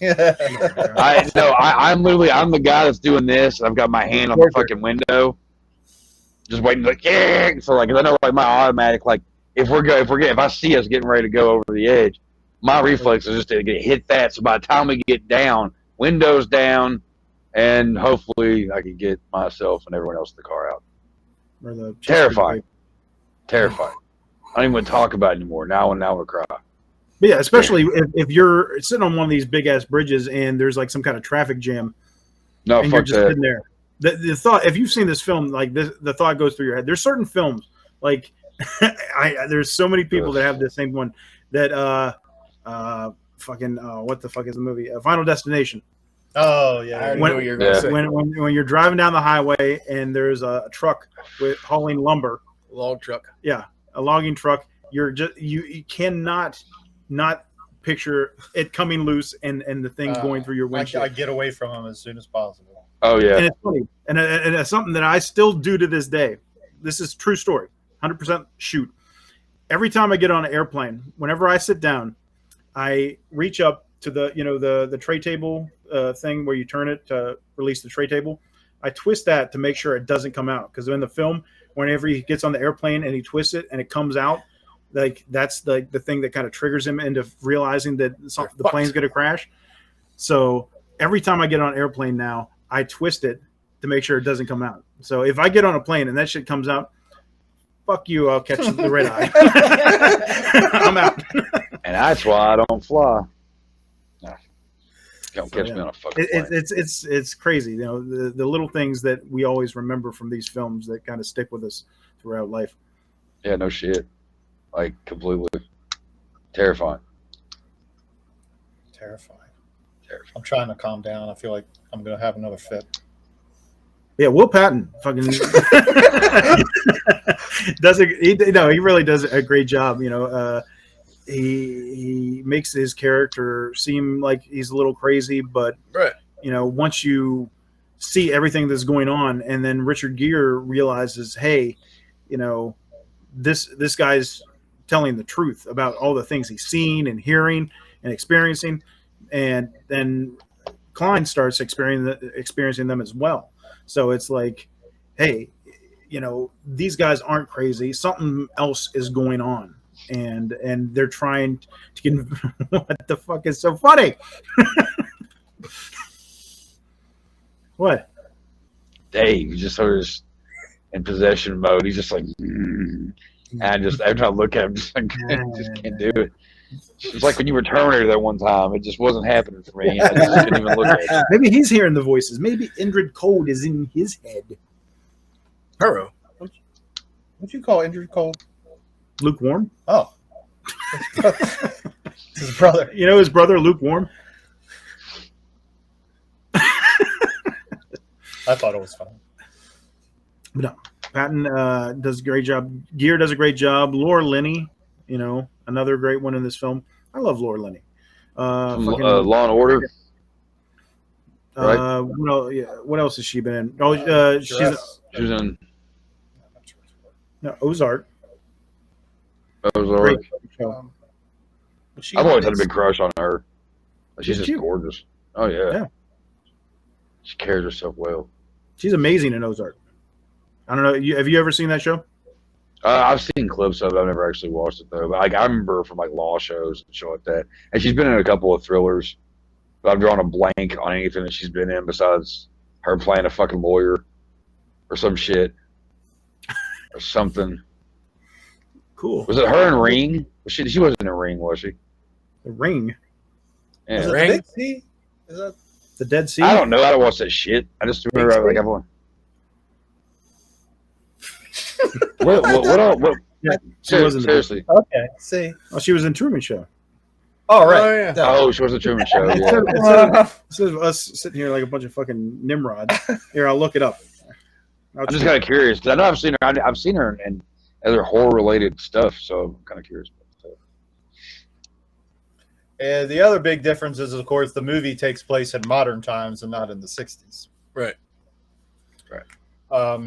guy that's doing this. I've got my hand on the fucking window, just waiting, like, yeah. So like, 'cause I know, like, my automatic, like, if I see us getting ready to go over the edge, my reflex is just to hit that. So by the time we get down, windows down, and hopefully I can get myself and everyone else in the car out. Terrifying. I don't even want to talk about it anymore. Now I want to cry. But yeah, especially if you're sitting on one of these big ass bridges and there's like some kind of traffic jam. No, and fuck you're just that. sitting there. The thought, if you've seen this film, like this, the thought goes through your head. There's certain films, like there's so many people that have the same one that what the fuck is the movie? Final Destination. Oh yeah. I already know what you're going to say. When you're driving down the highway and there's a truck with hauling lumber, Log truck. yeah, a logging truck, you cannot not picture it coming loose and the thing going through your windshield. I get away from them as soon as possible. Oh yeah. And it's funny, and it's something that I still do to this day. This is true story, 100% shoot. Every time I get on an airplane, whenever I sit down, I reach up to the tray table thing where you turn it to release the tray table. I twist that to make sure it doesn't come out, because in the film, whenever he gets on the airplane and he twists it and it comes out, like that's the thing that kind of triggers him into realizing that the plane's going to crash. So every time I get on an airplane now, I twist it to make sure it doesn't come out. So if I get on a plane and that shit comes out, fuck you, I'll catch the red eye. I'm out. And that's why I don't fly. No. Don't catch me on a fucking plane. It's crazy, you know, the little things that we always remember from these films that kind of stick with us throughout life. Yeah, no shit. Like, completely terrifying. Terrifying. I'm trying to calm down. I feel like I'm gonna have another fit. Yeah, Will Patton fucking he really does a great job. You know, he makes his character seem like he's a little crazy, but you know, once you see everything that's going on, and then Richard Gere realizes, hey, you know, this guy's telling the truth about all the things he's seen and hearing and experiencing, and then Klein starts experiencing them as well. So it's like, hey, you know, these guys aren't crazy. Something else is going on, and they're trying to get. What the fuck is so funny? What? Dave, he's just sort of in possession mode. He's just like, and every time I look at him, just like, I just can't do it. It's like when you were Terminator that one time. It just wasn't happening for me. I just couldn't even look at it. Maybe he's hearing the voices. Maybe Indrid Cold is in his head. Hurro. What'd you call Indrid Cold? Lukewarm? Oh. His brother. You know his brother, Lukewarm? I thought it was fun. But no, Patton does a great job. Gere does a great job. Laura Linney, You know, another great one in this film. I love Laura Linney. Law and Order. Right. What else has she been in? Oh, she was in Ozark. Ozark. I've always had a big crush on her. She's just gorgeous. Oh yeah. She carries herself well. She's amazing in Ozark. I don't know. Have you ever seen that show? I've seen clips of it. I've never actually watched it though. But like, I remember her from like law shows and shit like that. And she's been in a couple of thrillers. But I've drawn a blank on anything that she's been in besides her playing a fucking lawyer or some shit or something. Cool. Was it her in Ring? She wasn't in Ring, was she? The Ring. Yeah. Was it Ring? The Dead Sea? Is that the Dead Sea? I don't know. I don't watch that shit. I just remember like everyone. What? Yeah, she wasn't seriously. Okay. See. Oh, she was in Truman Show. Oh right. Oh, yeah. Oh, she was in Truman Show. Yeah. Instead of us sitting here like a bunch of fucking nimrods. Here, I'll look it up. I'm just kind of curious because I know I've seen her. I've seen her in other horror-related stuff, so I'm kind of curious. And the other big difference is, of course, the movie takes place in modern times and not in the 60s. Right.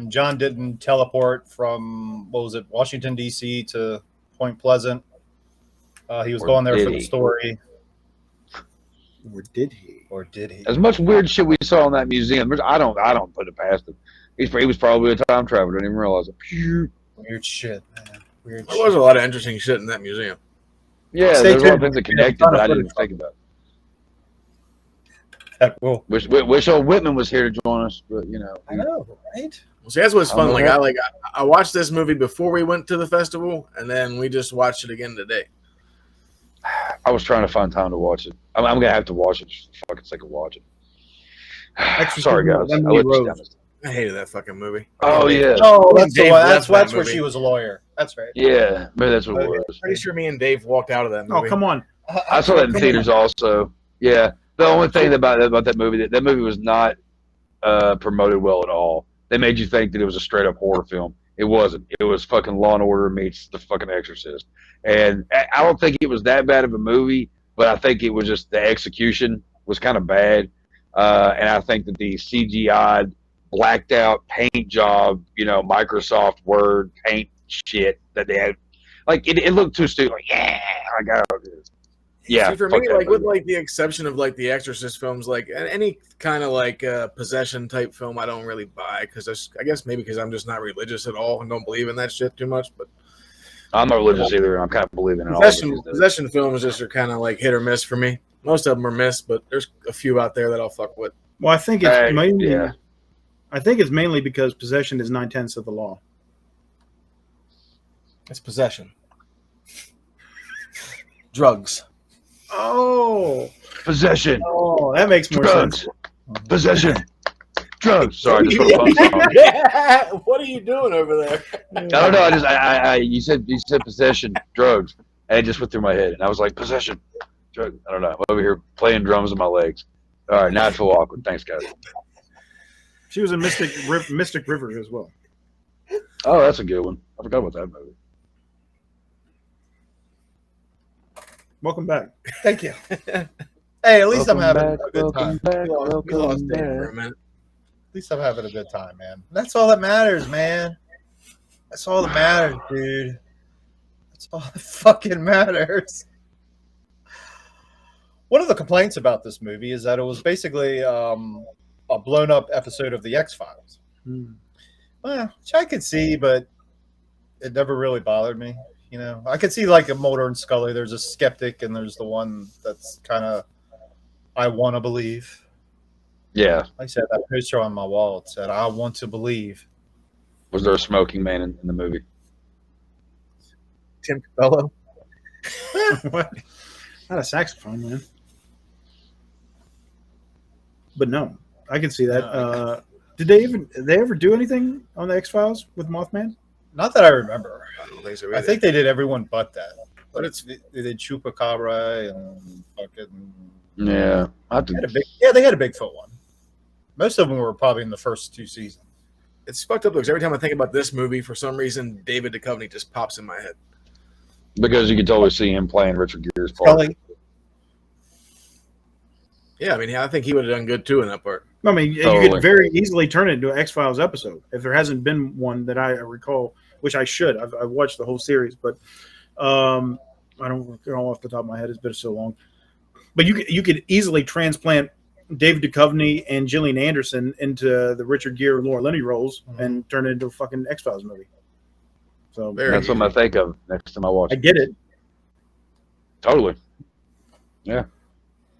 John didn't teleport from, Washington, D.C. to Point Pleasant. He was going there for the story. Or did he? As much weird shit we saw in that museum, I don't put it past him. He was probably a time traveler. Didn't even realize it. Weird shit, man. There was a lot of interesting shit in that museum. Yeah, there's a lot of things that connected that I didn't think about. Wish old Whitman was here to join us, but you know. I know, right? Well, see, that's what's fun. I watched this movie before we went to the festival, and then we just watched it again today. I was trying to find time to watch it. I'm gonna have to watch it just for fucking sake of watching. Sorry, guys. I hated that fucking movie. Oh yeah. Oh, that's where she was a lawyer. That's right. Yeah, maybe that's what it was. Pretty sure me and Dave walked out of that movie. Oh, come on. I saw that in theaters also. Yeah. The only thing about that movie, that movie was not promoted well at all. They made you think that it was a straight up horror film. It wasn't. It was fucking Law and Order meets The fucking Exorcist. And I don't think it was that bad of a movie, but I think it was just the execution was kind of bad. And I think that the CGI blacked out paint job, Microsoft Word paint shit that they had, like it looked too stupid. Like, yeah. See, for me, with the exception of the Exorcist films, like any kind of possession type film, I don't really buy because I guess maybe because I'm just not religious at all and don't believe in that shit too much. But I'm not religious either, and I'm kind of believing in all possession films just are kind of hit or miss for me. Most of them are miss, but there's a few out there that I'll fuck with. Well, I think it's mainly. Yeah. I think it's mainly because possession is 9/10 of the law. It's possession. Drugs. Oh. Possession. Oh, that makes more sense. Possession. Drugs. Sorry, what are you doing over there? I don't know. You said possession, drugs, and it just went through my head, and I was like, possession, drugs. I don't know. I'm over here playing drums with my legs. All right, now I feel awkward. Thanks, guys. She was in Mystic River as well. Oh, that's a good one. I forgot about that movie. Welcome back. Thank you. Hey, at least I'm having a good time. At least I'm having a good time, man. That's all that matters, man. That's all that matters, dude. That's all that fucking matters. One of the complaints about this movie is that it was basically a blown-up episode of The X-Files. Well, which I could see, but it never really bothered me. I could see a Mulder and Scully. There's a skeptic, and there's the one that's kind of I want to believe. Yeah. I said that poster on my wall. It said, I want to believe. Was there a smoking man in the movie? Tim Cabello? What? Not a saxophone, man. But no, I can see that. Did they ever do anything on the X-Files with Mothman? Not that I remember. I don't think so either. I think they did everyone but that. But they did Chupacabra and fucking... Yeah. They had a Bigfoot one. Most of them were probably in the first 2 seasons. It's fucked up because every time I think about this movie, for some reason, David Duchovny just pops in my head. Because you could totally see him playing Richard Gere's part. Scully. Yeah, I mean, I think he would have done good too in that part. I mean, you Totally. could very easily turn it into an X-Files episode if there hasn't been one that I recall, which I should. I've watched the whole series, but I don't know off the top of my head. It's been so long. But you could easily transplant David Duchovny and Gillian Anderson into the Richard Gere and Laura Linney roles and turn it into a fucking X-Files movie. So That's what I think of next time I watch I get it. Totally. Yeah.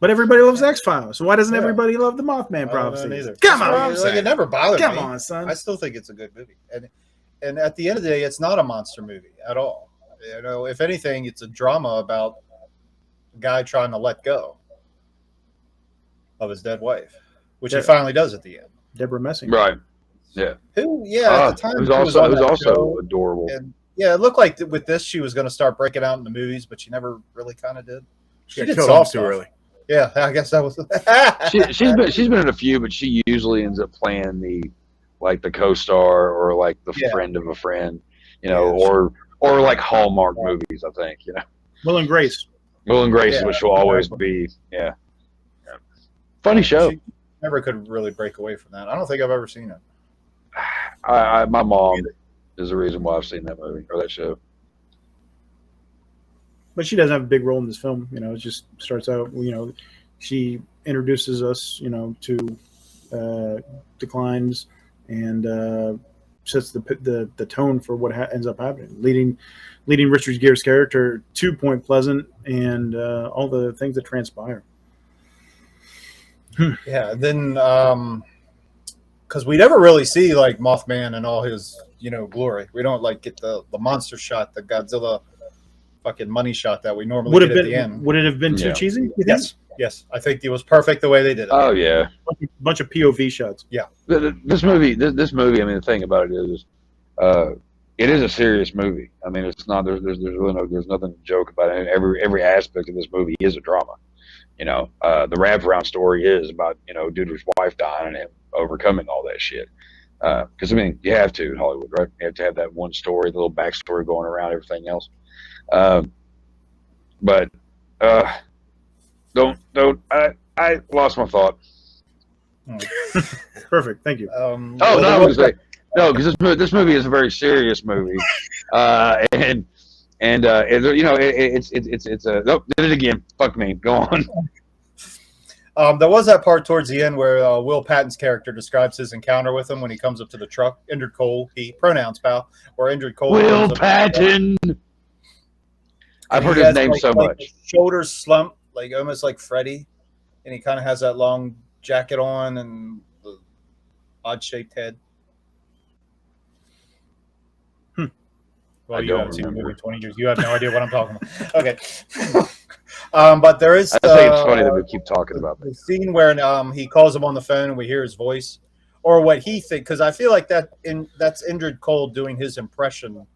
But everybody loves X-Files, so why doesn't everybody love the Mothman Prophecies? Come on, like, it never bothered me. Come on, son. I still think it's a good movie, and at the end of the day, it's not a monster movie at all. You know, if anything, it's a drama about a guy trying to let go of his dead wife, which he finally does at the end. Deborah Messing, right? Yeah. Who? Yeah. At the time, it was also adorable. And yeah, it looked like with this, she was going to start breaking out in the movies, but she never really kind of did. She got killed off too early. Yeah, I guess that was. she's been in a few, but she usually ends up playing the co-star or like the friend of a friend, you know, or like Hallmark movies. I think, you know, Will and Grace, which will always be funny show. She never could really break away from that. I don't think I've ever seen it. My mom is the reason why I've seen that movie or that show. but she doesn't have a big role in this film. You know, it just starts out. You know, she introduces us, you know, to declines and sets the tone for what ends up happening, leading Richard Gere's character to Point Pleasant and all the things that transpire. Yeah, then because we never really see like Mothman and all his, you know, glory. We don't like get the monster shot, the Godzilla fucking money shot that we normally get at the end. Would it have been too cheesy? Yes. I think it was perfect the way they did it. Oh yeah, bunch of POV shots. Yeah. This movie. I mean, the thing about it is, it is a serious movie. I mean, it's not. There's really there's nothing to joke about it. Every aspect of this movie is a drama. You know, the wraparound story is about, you know, dude's wife dying and him overcoming all that shit. Because I mean, you have to in Hollywood, right? You have to have that one story, the little backstory going around everything else. But don't. I lost my thought. Perfect. Thank you. Because this movie is a very serious movie, and you know, it's a nope, did it again. Fuck me. Go on. There was that part towards the end where Will Patton's character describes his encounter with him when he comes up to the truck. Indrid Cole, he pronouns, pal, or Indrid Cole. Will Patton. I've heard his name so much. His shoulders slump, like almost like Freddy, and he kind of has that long jacket on and the odd-shaped head. Well, you haven't seen the movie in 20 years. You have no idea what I'm talking about. Okay. But there is. I think it's funny that we keep talking about the scene where he calls him on the phone and we hear his voice, or what he thinks. Because I feel like that's Indrid Cole doing his impression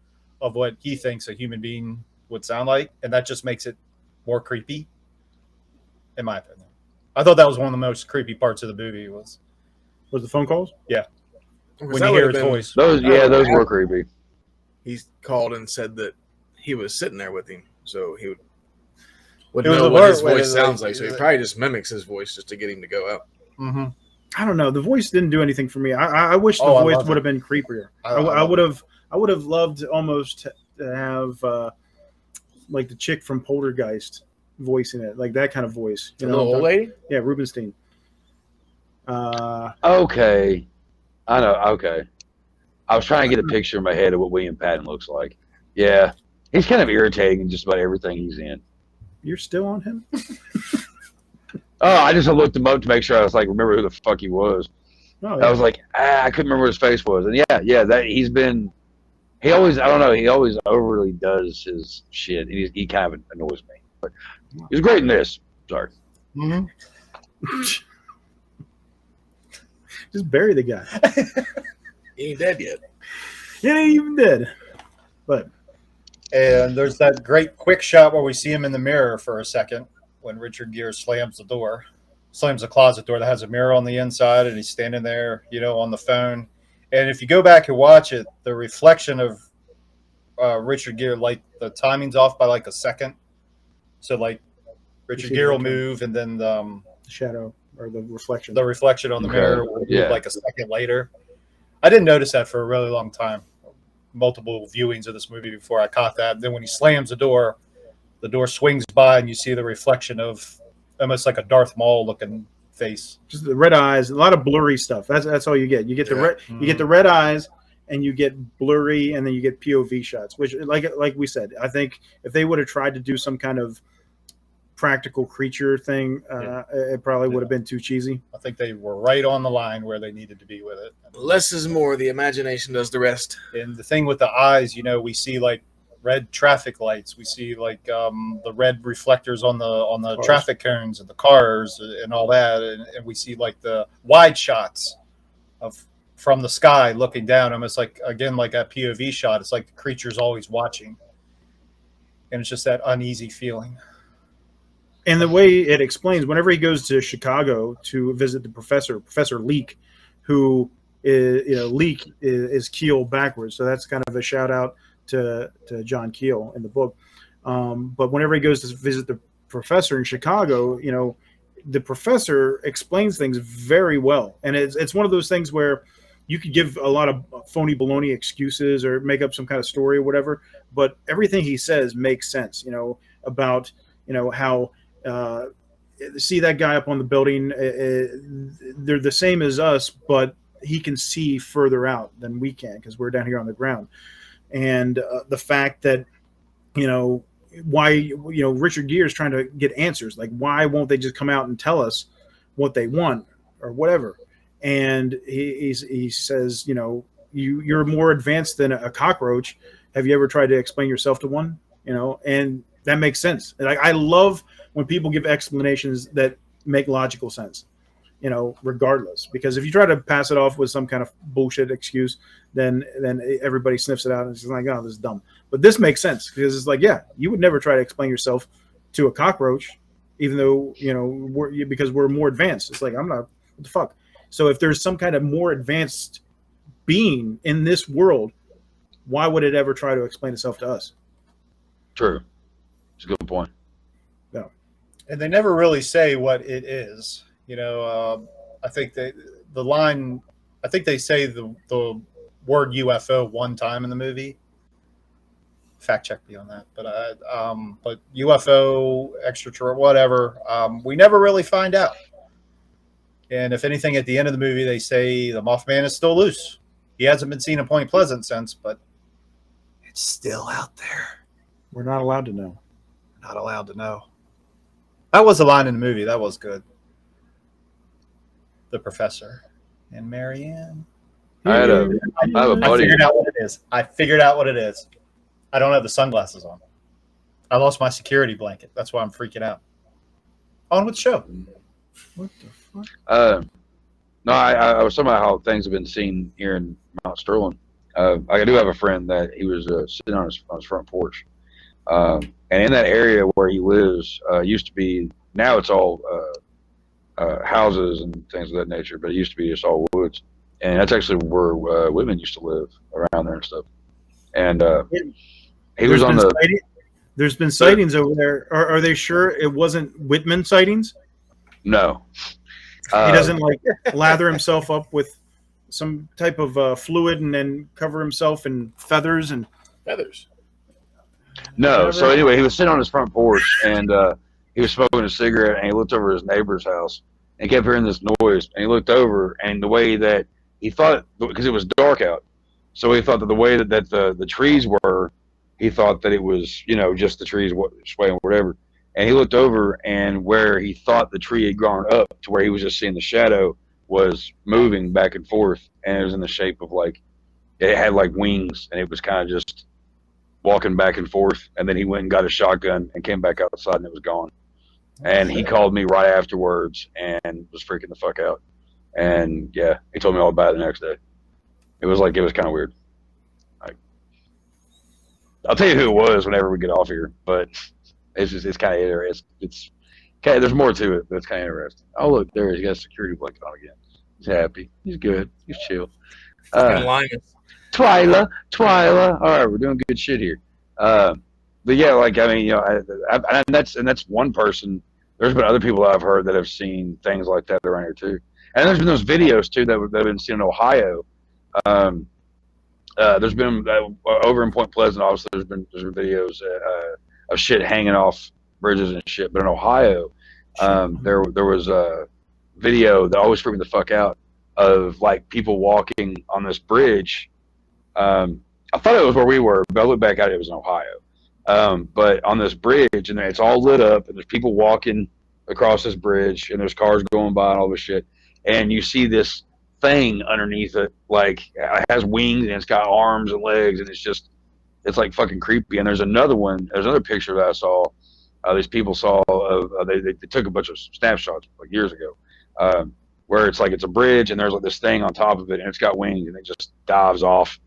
of what he thinks a human being would sound like, and that just makes it more creepy, in my opinion. I thought that was one of the most creepy parts of the movie. Was the phone calls? Yeah. When you hear his voice. Those were creepy. He called and said that he was sitting there with him, so he would know what his voice sounds like. So he probably just mimics his voice just to get him to go out. Mm-hmm. I don't know. The voice didn't do anything for me. I wish the voice would have been creepier. I would have loved almost to have like the chick from Poltergeist voicing it, like that kind of voice. You know, little old lady. Yeah, Rubenstein. Okay, I know. Okay. I was trying to get a picture in my head of what William Patton looks like. Yeah, he's kind of irritating in just about everything he's in. You're still on him? Oh, I just looked him up to make sure I was like, remember who the fuck he was. Oh, yeah. I was like, I couldn't remember what his face was. And yeah, that he always overly does his shit. He kind of annoys me. But he's great in this. Sorry. Mm-hmm. Just bury the guy. He ain't dead yet. He ain't even dead. But and there's that great quick shot where we see him in the mirror for a second when Richard Gere slams the closet door that has a mirror on the inside, and he's standing there, you know, on the phone. And if you go back and watch it, the reflection of Richard Gere, like the timing's off by like a second. So like Richard Gere will move, and then the shadow or the reflection on the mirror will move like a second later. I didn't notice that for a really long time. Multiple viewings of this movie before I caught that. And then when he slams the door swings by, and you see the reflection of almost like a Darth Maul looking face. Just the red eyes, a lot of blurry stuff. That's all you get. You get the red, you get the red eyes, and you get blurry, and then you get POV shots. Which, like we said, I think if they would have tried to do some kind of practical creature thing, it probably would have been too cheesy. I think they were right on the line where they needed to be with it. Less is more. The imagination does the rest. And the thing with the eyes, we see like red traffic lights. We see like the red reflectors on the traffic cones and the cars and all that. And we see like the wide shots from the sky looking down, almost like, again, like that POV shot. It's like the creature's always watching. And it's just that uneasy feeling. And the way it explains, whenever he goes to Chicago to visit the Professor Leek, who is, Leek is Keel backwards. So that's kind of a shout out to John Keel in the book. But whenever he goes to visit the professor in Chicago, the professor explains things very well. And it's one of those things where you could give a lot of phony baloney excuses or make up some kind of story or whatever, but everything he says makes sense, about, how, see that guy up on the building, they're the same as us, but he can see further out than we can because we're down here on the ground. And the fact that, why, Richard Gere is trying to get answers. Like, why won't they just come out and tell us what they want or whatever? And he says, you're more advanced than a cockroach. Have you ever tried to explain yourself to one? And that makes sense. Like, I love when people give explanations that make logical sense, regardless. Because if you try to pass it off with some kind of bullshit excuse, then everybody sniffs it out and it's like, oh, this is dumb. But this makes sense because it's like, yeah, you would never try to explain yourself to a cockroach, even though, because we're more advanced. It's like, I'm not, what the fuck? So if there's some kind of more advanced being in this world, why would it ever try to explain itself to us? True. It's a good point. Yeah. And they never really say what it is. I think they say the word UFO one time in the movie. Fact check me on that. But UFO, extraterrestrial, whatever, we never really find out. And if anything, at the end of the movie, they say the Mothman is still loose. He hasn't been seen in Point Pleasant since, but it's still out there. We're not allowed to know. Not allowed to know. That was a line in the movie. That was good. The professor and Marianne. I have a buddy. I figured out what it is. I don't have the sunglasses on. I lost my security blanket. That's why I'm freaking out. On with the show. What the fuck? No, I was talking about how things have been seen here in Mount Sterling. I do have a friend that he was sitting on his front porch. And in that area where he lives, used to be, now it's all houses and things of that nature, but it used to be just all woods. And that's actually where women used to live around there and stuff. And he was on the... There's been sightings over there. Are they sure it wasn't Whitman sightings? No. He doesn't lather himself up with some type of fluid and then cover himself in feathers. No. So anyway, he was sitting on his front porch and he was smoking a cigarette and he looked over his neighbor's house and kept hearing this noise. And he looked over and the way that he thought, because it was dark out, so he thought that the way that the trees were, he thought that it was, just the trees swaying, whatever. And he looked over, and where he thought the tree had gone up to where he was just seeing the shadow was moving back and forth, and it was in the shape of it had wings, and it was kind of just walking back and forth. And then he went and got a shotgun and came back outside, and it was gone. And he called me right afterwards and was freaking the fuck out. And yeah, he told me all about it the next day. It was kind of weird. I'll tell you who it was whenever we get off here, but it's kind of interesting. It's kind of, there's more to it, but it's kind of interesting. Oh look, there he's got a security blanket on again. He's happy. He's good. He's chill. Fucking Linus. Twyla. All right, we're doing good shit here. But yeah, like I mean, you know, and that's one person. There's been other people that I've heard that have seen things like that around here too. And there's been those videos too that have been seen in Ohio. There's been over in Point Pleasant. Obviously, there's been videos of shit hanging off bridges and shit. But in Ohio, there was a video that always freaked me the fuck out of like people walking on this bridge. I thought it was where we were, but I looked back at it. It was in Ohio. But on this bridge, and it's all lit up, and there's people walking across this bridge, and there's cars going by and all this shit, and you see this thing underneath it, like it has wings and it's got arms and legs, and it's like fucking creepy. And there's another picture that I saw. These people saw they took a bunch of snapshots like years ago, where it's like it's a bridge and there's like this thing on top of it and it's got wings and it just dives off.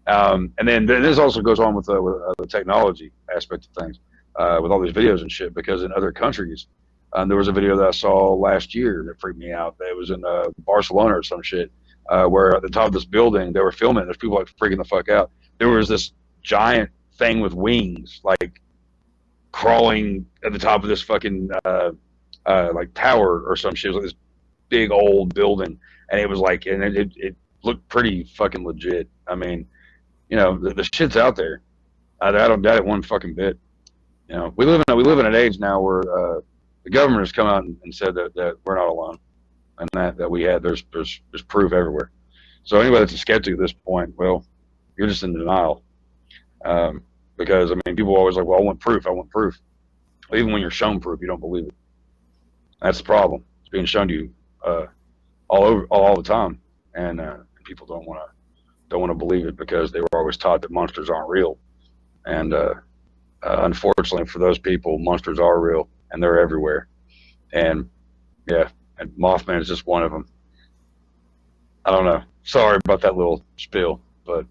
And then this also goes on with the technology aspect of things, with all these videos and shit, because in other countries, there was a video that I saw last year that freaked me out. It was in Barcelona or some shit, where at the top of this building, they were filming. There's people like freaking the fuck out. There was this giant thing with wings, like crawling at the top of this fucking like tower or some shit. It was like this big old building, and it was like, and it looked pretty fucking legit. I mean, you know, the shit's out there. I don't doubt it one fucking bit. You know, we live in an age now where the government has come out and said that we're not alone, and that there's proof everywhere. So anybody that's a skeptic at this point, well, you're just in denial. Because I mean, people are always like, well, I want proof. Well, even when you're shown proof, you don't believe it. That's the problem. It's being shown to you all the time, and people don't want to believe it because they were always taught that monsters aren't real. And unfortunately for those people, monsters are real and they're everywhere. And yeah, and Mothman is just one of them. I don't know. Sorry about that little spiel, but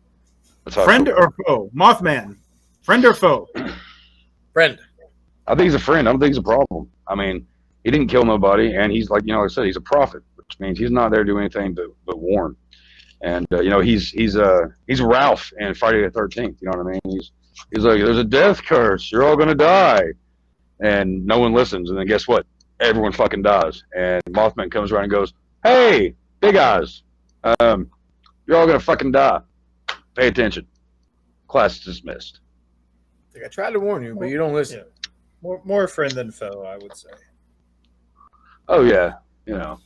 that's how friend or foe? Mothman, friend or foe? Friend. I think he's a friend. I don't think he's a problem. I mean, he didn't kill nobody, and he's like, you know, like I said, he's a prophet, which means he's not there to do anything but warn. And you know, he's Ralph in Friday the 13th. You know what I mean? He's like, there's a death curse. You're all gonna die, and no one listens. And then guess what? Everyone fucking dies. And Mothman comes around and goes, "Hey, big eyes, you're all gonna fucking die. Pay attention. Class dismissed." Like, I tried to warn you, but you don't listen. Yeah. More friend than foe, I would say. Oh yeah, you know,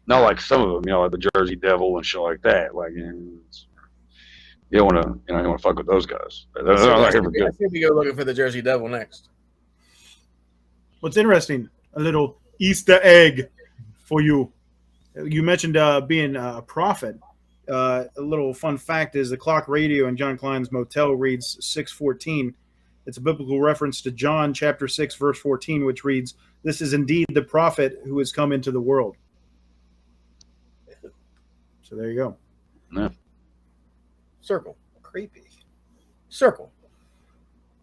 not like some of them, you know, like the Jersey Devil and shit like that. Like, you know, you don't want to fuck with those guys. They're not ever good. I think we go looking for the Jersey Devil next. What's interesting, a little Easter egg for you. You mentioned being a prophet. A little fun fact is the clock radio in John Klein's motel reads 6:14. It's a biblical reference to John chapter 6, verse 14, which reads, "This is indeed the prophet who has come into the world." So there you go. Yeah. Circle. Creepy. Circle.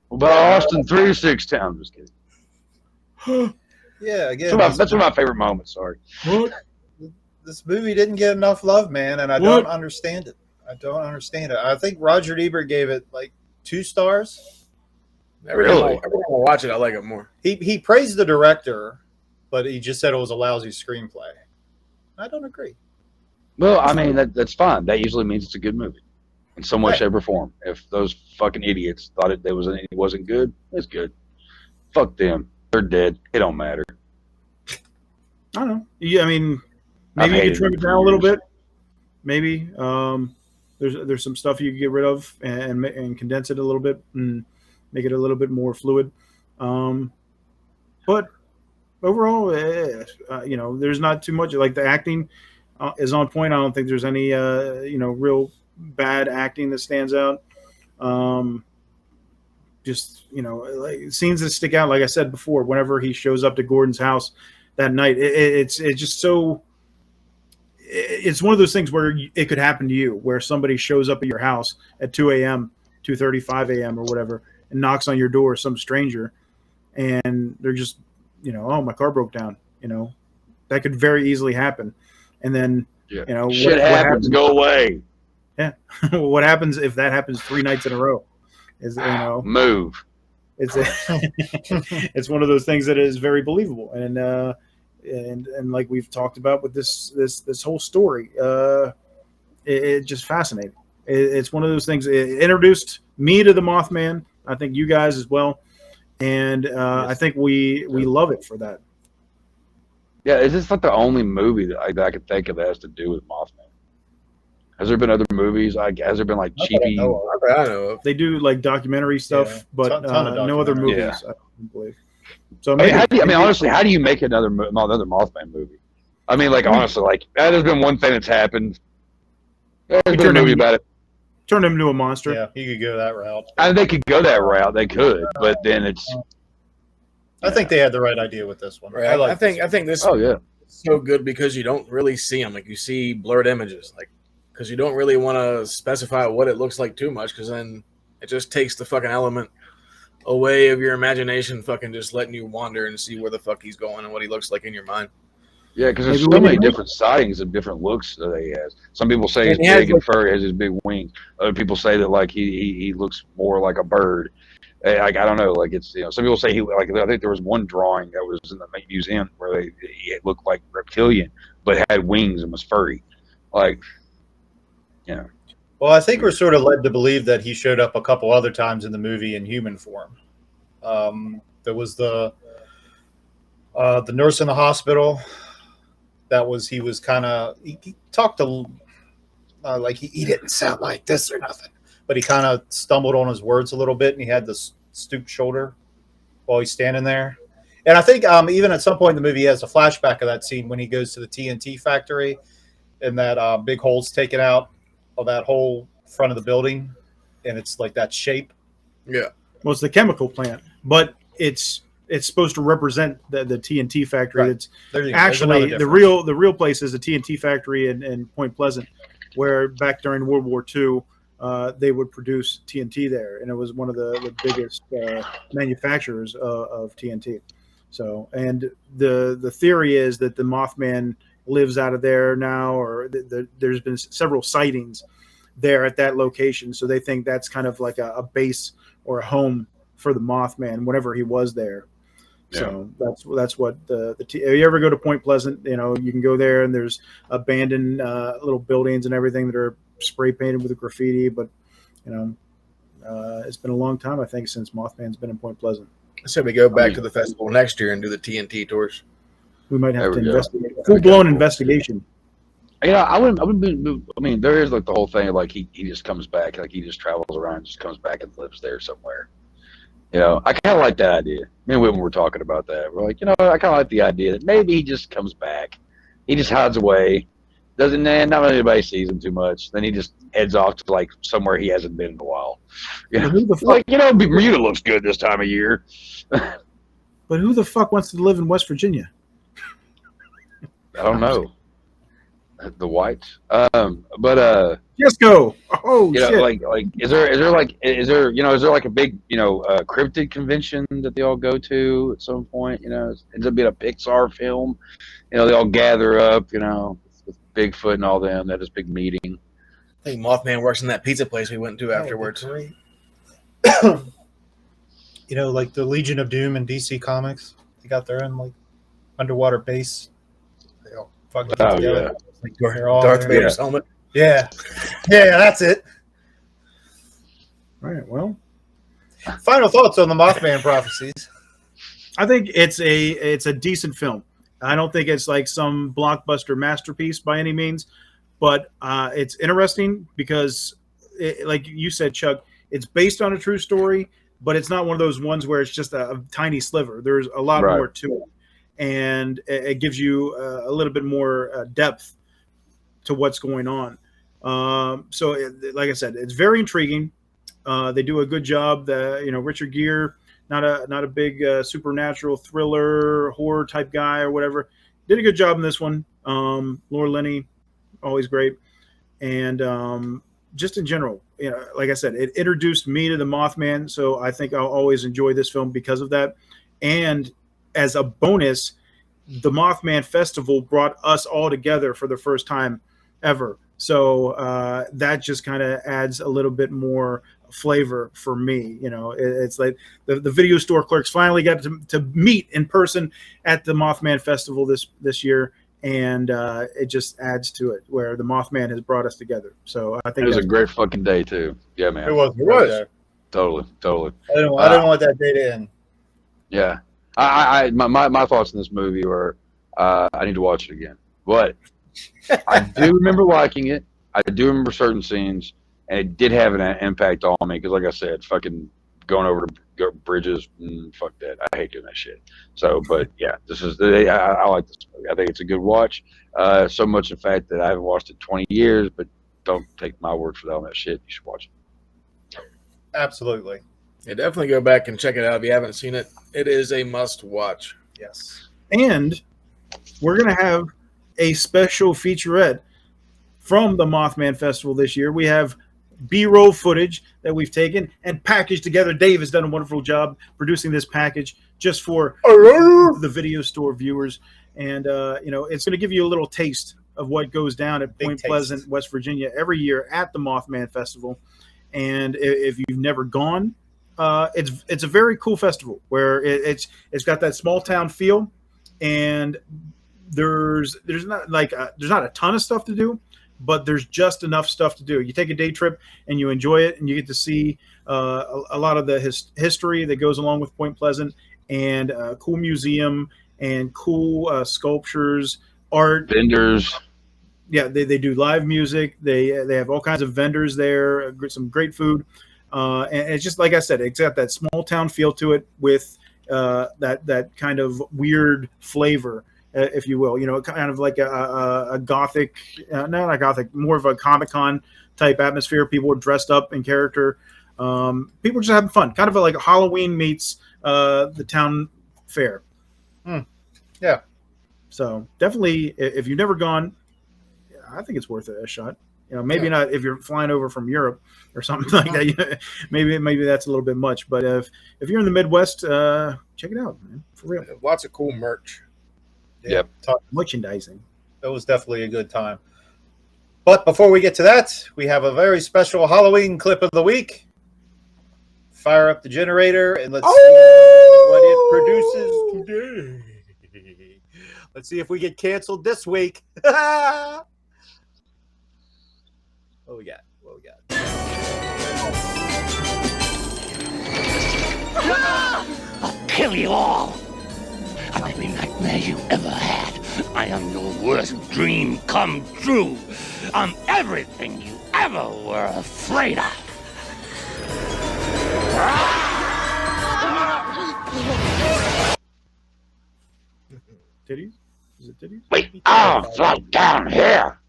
What about Austin 3-6 town? I'm just kidding. Yeah, again, That's one of my favorite moments. Sorry. What? This movie didn't get enough love, man, and I don't understand it. I think Roger Ebert gave it like 2 stars. Every time I watch it, I like it more. He praised the director, but he just said it was a lousy screenplay. I don't agree. Well, I mean, that's fine. That usually means it's a good movie in some way, shape, or form. If those fucking idiots thought it wasn't good, it's good. Fuck them. They're dead. It don't matter. I don't know. Yeah, I mean, maybe you could trim it down a little bit. Maybe there's some stuff you could get rid of and condense it a little bit and make it a little bit more fluid. But overall, you know, there's not too much. Like the acting is on point. I don't think there's any you know, real bad acting that stands out. Just, you know, like scenes that stick out. Like I said before, whenever he shows up to Gordon's house that night, it's just so. It's one of those things where it could happen to you, where somebody shows up at your house at 2 a.m., 2:35 a.m. or whatever, and knocks on your door, some stranger, and they're just, you know, oh, my car broke down. You know, that could very easily happen. And then, you know, shit happens. Go away. Yeah. What happens if that happens 3 nights in a row? Is move. It's it's one of those things that is very believable, and like we've talked about with this whole story, it just fascinating. It's one of those things. It introduced me to the Mothman. I think you guys as well, and I think we love it for that. Yeah, is this like the only movie that I could think of that has to do with Mothman? Has there been other movies? Has there been like cheapy? I know of. They do like documentary stuff, but no other movies. Yeah. I don't believe. So honestly, how do you make another Mothman movie? I mean, like honestly, like there's been one thing that's happened. There's been a movie about it. Turn him into a monster. Yeah, you could go that route. They could go that route. They could, but then it's. I think they had the right idea with this one. Right. I think this. Oh yeah. Is so good because you don't really see them. Like you see blurred images, like because you don't really want to specify what it looks like too much, because then it just takes the fucking element away of your imagination, fucking just letting you wander and see where the fuck he's going and what he looks like in your mind. Yeah, because there's so many different sightings and different looks that he has. Some people say he's big and furry, has his big wings. Other people say that like he looks more like a bird. Like I don't know, like it's some people say I think there was one drawing that was in the museum where he looked like reptilian but had wings and was furry, like Well, I think we're sort of led to believe that he showed up a couple other times in the movie in human form. There was the nurse in the hospital. He was kind of he talked to like he didn't sound like this or nothing. But he kind of stumbled on his words a little bit, and he had this stooped shoulder while he's standing there. And I think even at some point in the movie, he has a flashback of that scene when he goes to the TNT factory, and that big hole's taken out of that whole front of the building, and it's like that shape. Yeah. Well, it's the chemical plant, but it's supposed to represent the TNT factory. Right. It's actually the real place is the TNT factory in Point Pleasant, where back during World War II. They would produce TNT there, and it was one of the biggest manufacturers of TNT. So, and the theory is that the Mothman lives out of there now, or there's been several sightings there at that location. So they think that's kind of like a base or a home for the Mothman whenever he was there. Yeah. So that's what if you ever go to Point Pleasant, you can go there, and there's abandoned little buildings and everything that are spray painted with graffiti, but it's been a long time, I think, since Mothman's been in Point Pleasant. So we go back to the festival next year and do the TNT tours. We might have to investigate full-blown investigation. I wouldn't be. I mean, there is like the whole thing of like he just comes back, like he just travels around, and just comes back and lives there somewhere. I kind of like that idea. Me and Whitman were talking about that. We're like, I kind of like the idea that maybe he just comes back, he just hides away. Not anybody sees him too much. Then he just heads off to like somewhere he hasn't been in a while. Like Bermuda looks good this time of year. But who the fuck wants to live in West Virginia? I don't know. The whites. But yes, go. Oh shit. Like is there like a big cryptid convention that they all go to at some point? Ends up being a Pixar film. They all gather up. With Bigfoot and all them, that is big meeting. I think Mothman works in that pizza place we went to afterwards. Great. Like the Legion of Doom in DC Comics, they got their own like underwater base. They all fucking together. Like Darth Vader's helmet. Yeah, that's it. All right. Well, final thoughts on the Mothman Prophecies. I think it's a decent film. I don't think it's like some blockbuster masterpiece by any means, but it's interesting because, like you said, Chuck, it's based on a true story, but it's not one of those ones where it's just a tiny sliver. There's a lot more to it, and it gives you a little bit more depth to what's going on. So, like I said, it's very intriguing. They do a good job. Richard Gere. Not a big supernatural thriller horror type guy or whatever. Did a good job in this one. Laura Linney, always great. And just in general, like I said, it introduced me to the Mothman, so I think I'll always enjoy this film because of that. And as a bonus, the Mothman Festival brought us all together for the first time ever. So that just kind of adds a little bit more flavor for me. It's like the video store clerks finally got to meet in person at the Mothman Festival this year, and it just adds to it where the Mothman has brought us together. So I think it was a great fucking day too. Yeah, man. It was. Totally. I didn't want that day to end. Yeah. My thoughts on this movie were I need to watch it again. But I do remember liking it. I do remember certain scenes, and it did have an impact on me because, like I said, fucking going over to bridges, fuck that. I hate doing that shit. So, but yeah, I like this movie. I think it's a good watch. So much in fact that I haven't watched it 20 years, but don't take my word for that on that shit. You should watch it. Absolutely. Yeah, definitely go back and check it out if you haven't seen it. It is a must watch. Yes. And we're going to have a special featurette from the Mothman Festival this year. We have B-roll footage that we've taken and packaged together. Dave has done a wonderful job producing this package just for the video store viewers. And, it's going to give you a little taste of what goes down at Point Pleasant, West Virginia every year at the Mothman Festival. And if you've never gone, it's a very cool festival where it's got that small town feel, and there's not a ton of stuff to do, but there's just enough stuff to do. You take a day trip and you enjoy it, and you get to see a lot of the history that goes along with Point Pleasant, and a cool museum and cool sculptures, art, vendors. Yeah, they do live music. They have all kinds of vendors there, some great food. And it's just, like I said, it's got that small town feel to it with that kind of weird flavor, if you will. Kind of like a gothic, not gothic, more of a Comic-Con type atmosphere. People are dressed up in character. People are just having fun. Kind of like Halloween meets the town fair. Yeah. So definitely, if you've never gone, I think it's worth a shot. Maybe not if you're flying over from Europe or something like that. Maybe that's a little bit much. But if you're in the Midwest, check it out, man. For real. Lots of cool merch. Yep. Merchandising. It was definitely a good time. But before we get to that, we have a very special Halloween clip of the week. Fire up the generator and let's see what it produces today. Let's see if we get canceled this week. What we got? I'll kill you all. I'm every nightmare you ever had. I am your worst dream come true. I'm everything you ever were afraid of. Titties? Is it titties? Wait, I'll float down here.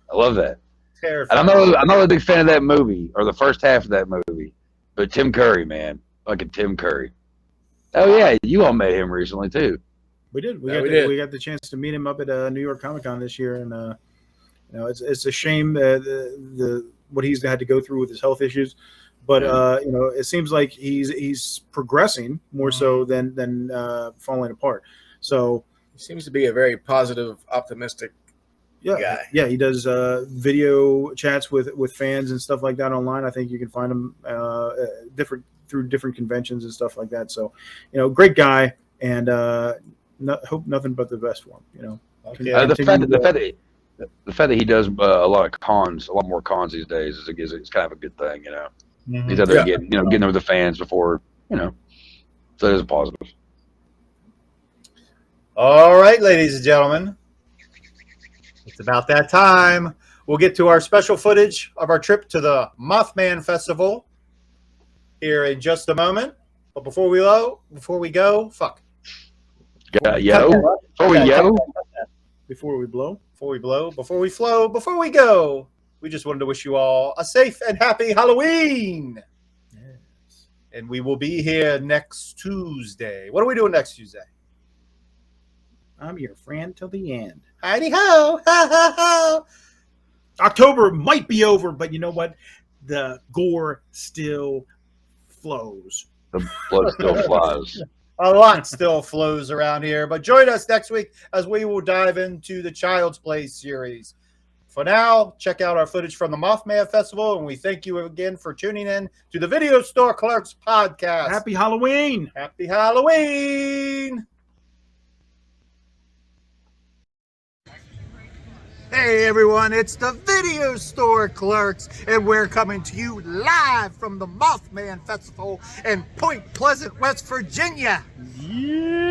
I love that. Terrifying. And I'm not a big fan of that movie, or the first half of that movie. But Tim Curry, man. Fucking Tim Curry. Oh, yeah. You all met him recently, too. We did. We got the chance to meet him up at New York Comic-Con this year. And, it's a shame what he's had to go through with his health issues. But, it seems like he's progressing more so than falling apart. So he seems to be a very positive, optimistic guy. Yeah, he does video chats with fans and stuff like that online. I think you can find him through different conventions and stuff like that. So, great guy, and hope nothing but the best for him. The fact that he does a lot of cons, a lot more cons these days, is kind of a good thing. Mm-hmm. He's out there getting over the fans before, so it is a positive. All right, ladies and gentlemen. It's about that time. We'll get to our special footage of our trip to the Mothman Festival here in just a moment. But before we go, Before we blow, before we flow, before we go, we just wanted to wish you all a safe and happy Halloween. Yes. And we will be here next Tuesday. What are we doing next Tuesday? I'm your friend till the end. Heidi ho! Ha ha ho! October might be over, but you know what? The gore still flows. The blood still flies. A lot still flows around here. But join us next week as we will dive into the Child's Play series. For now, check out our footage from the Mothman Festival, and we thank you again for tuning in to the Video Store Clerks Podcast. Happy Halloween! Happy Halloween! Hey everyone, it's the Video Store Clerks, and we're coming to you live from the Mothman Festival in Point Pleasant, West Virginia. Yeah!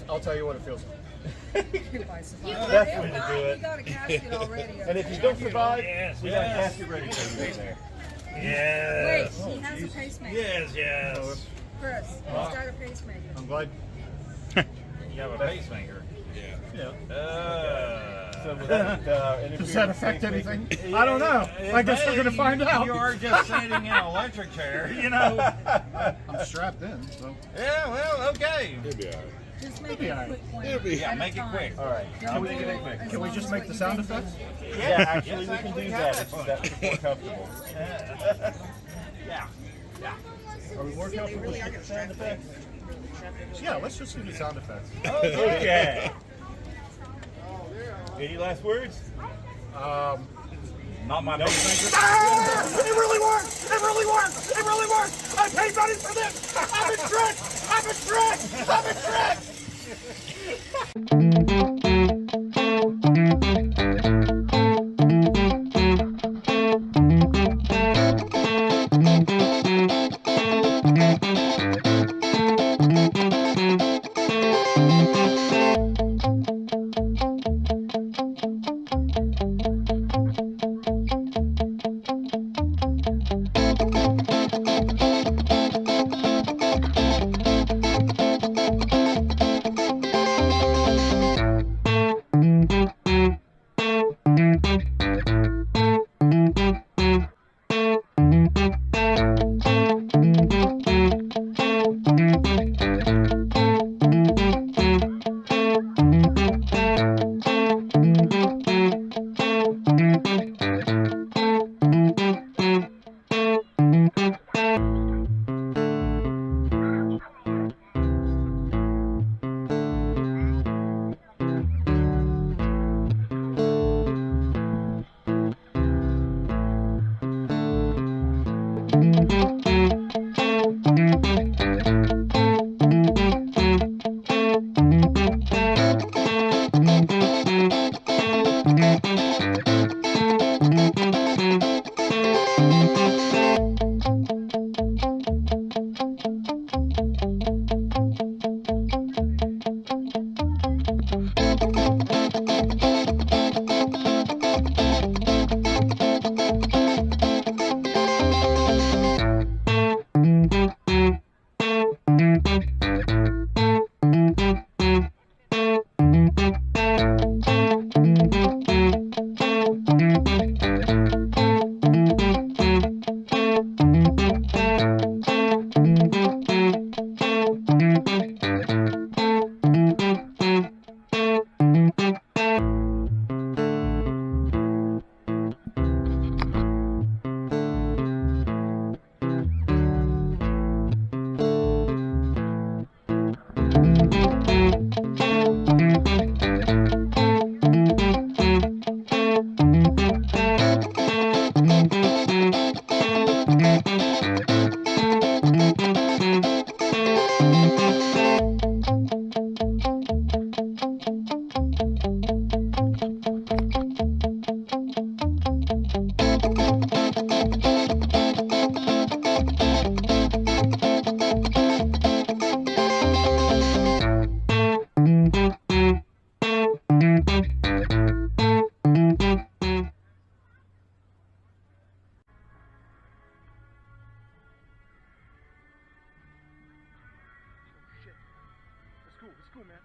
I'll tell you what it feels like. Definitely to do it. You got a casket already. And if you don't survive, we got a casket ready for you there. Yes. Wait, he has a pacemaker. Yes. Chris, he's got a pacemaker. I'm glad. You have a pacemaker. Does that affect anything? I don't know. I guess we're going to find out. You are just sitting in an electric chair, you know. I'm strapped in, so. Yeah, well, okay. It'll be all right. Just make it a quick one. Yeah, make it quick. All right. Can we just make the sound effects? Yeah, actually, we can do that if that's more comfortable. Yeah. Are we more comfortable with the sound effects? Yeah, let's just do the sound effects. Okay. Any last words? Not my best finger. It really works! It really works! It really works! I paid money for this! I'm a trick! I'm a trick! I'm a trick! It's cool, man.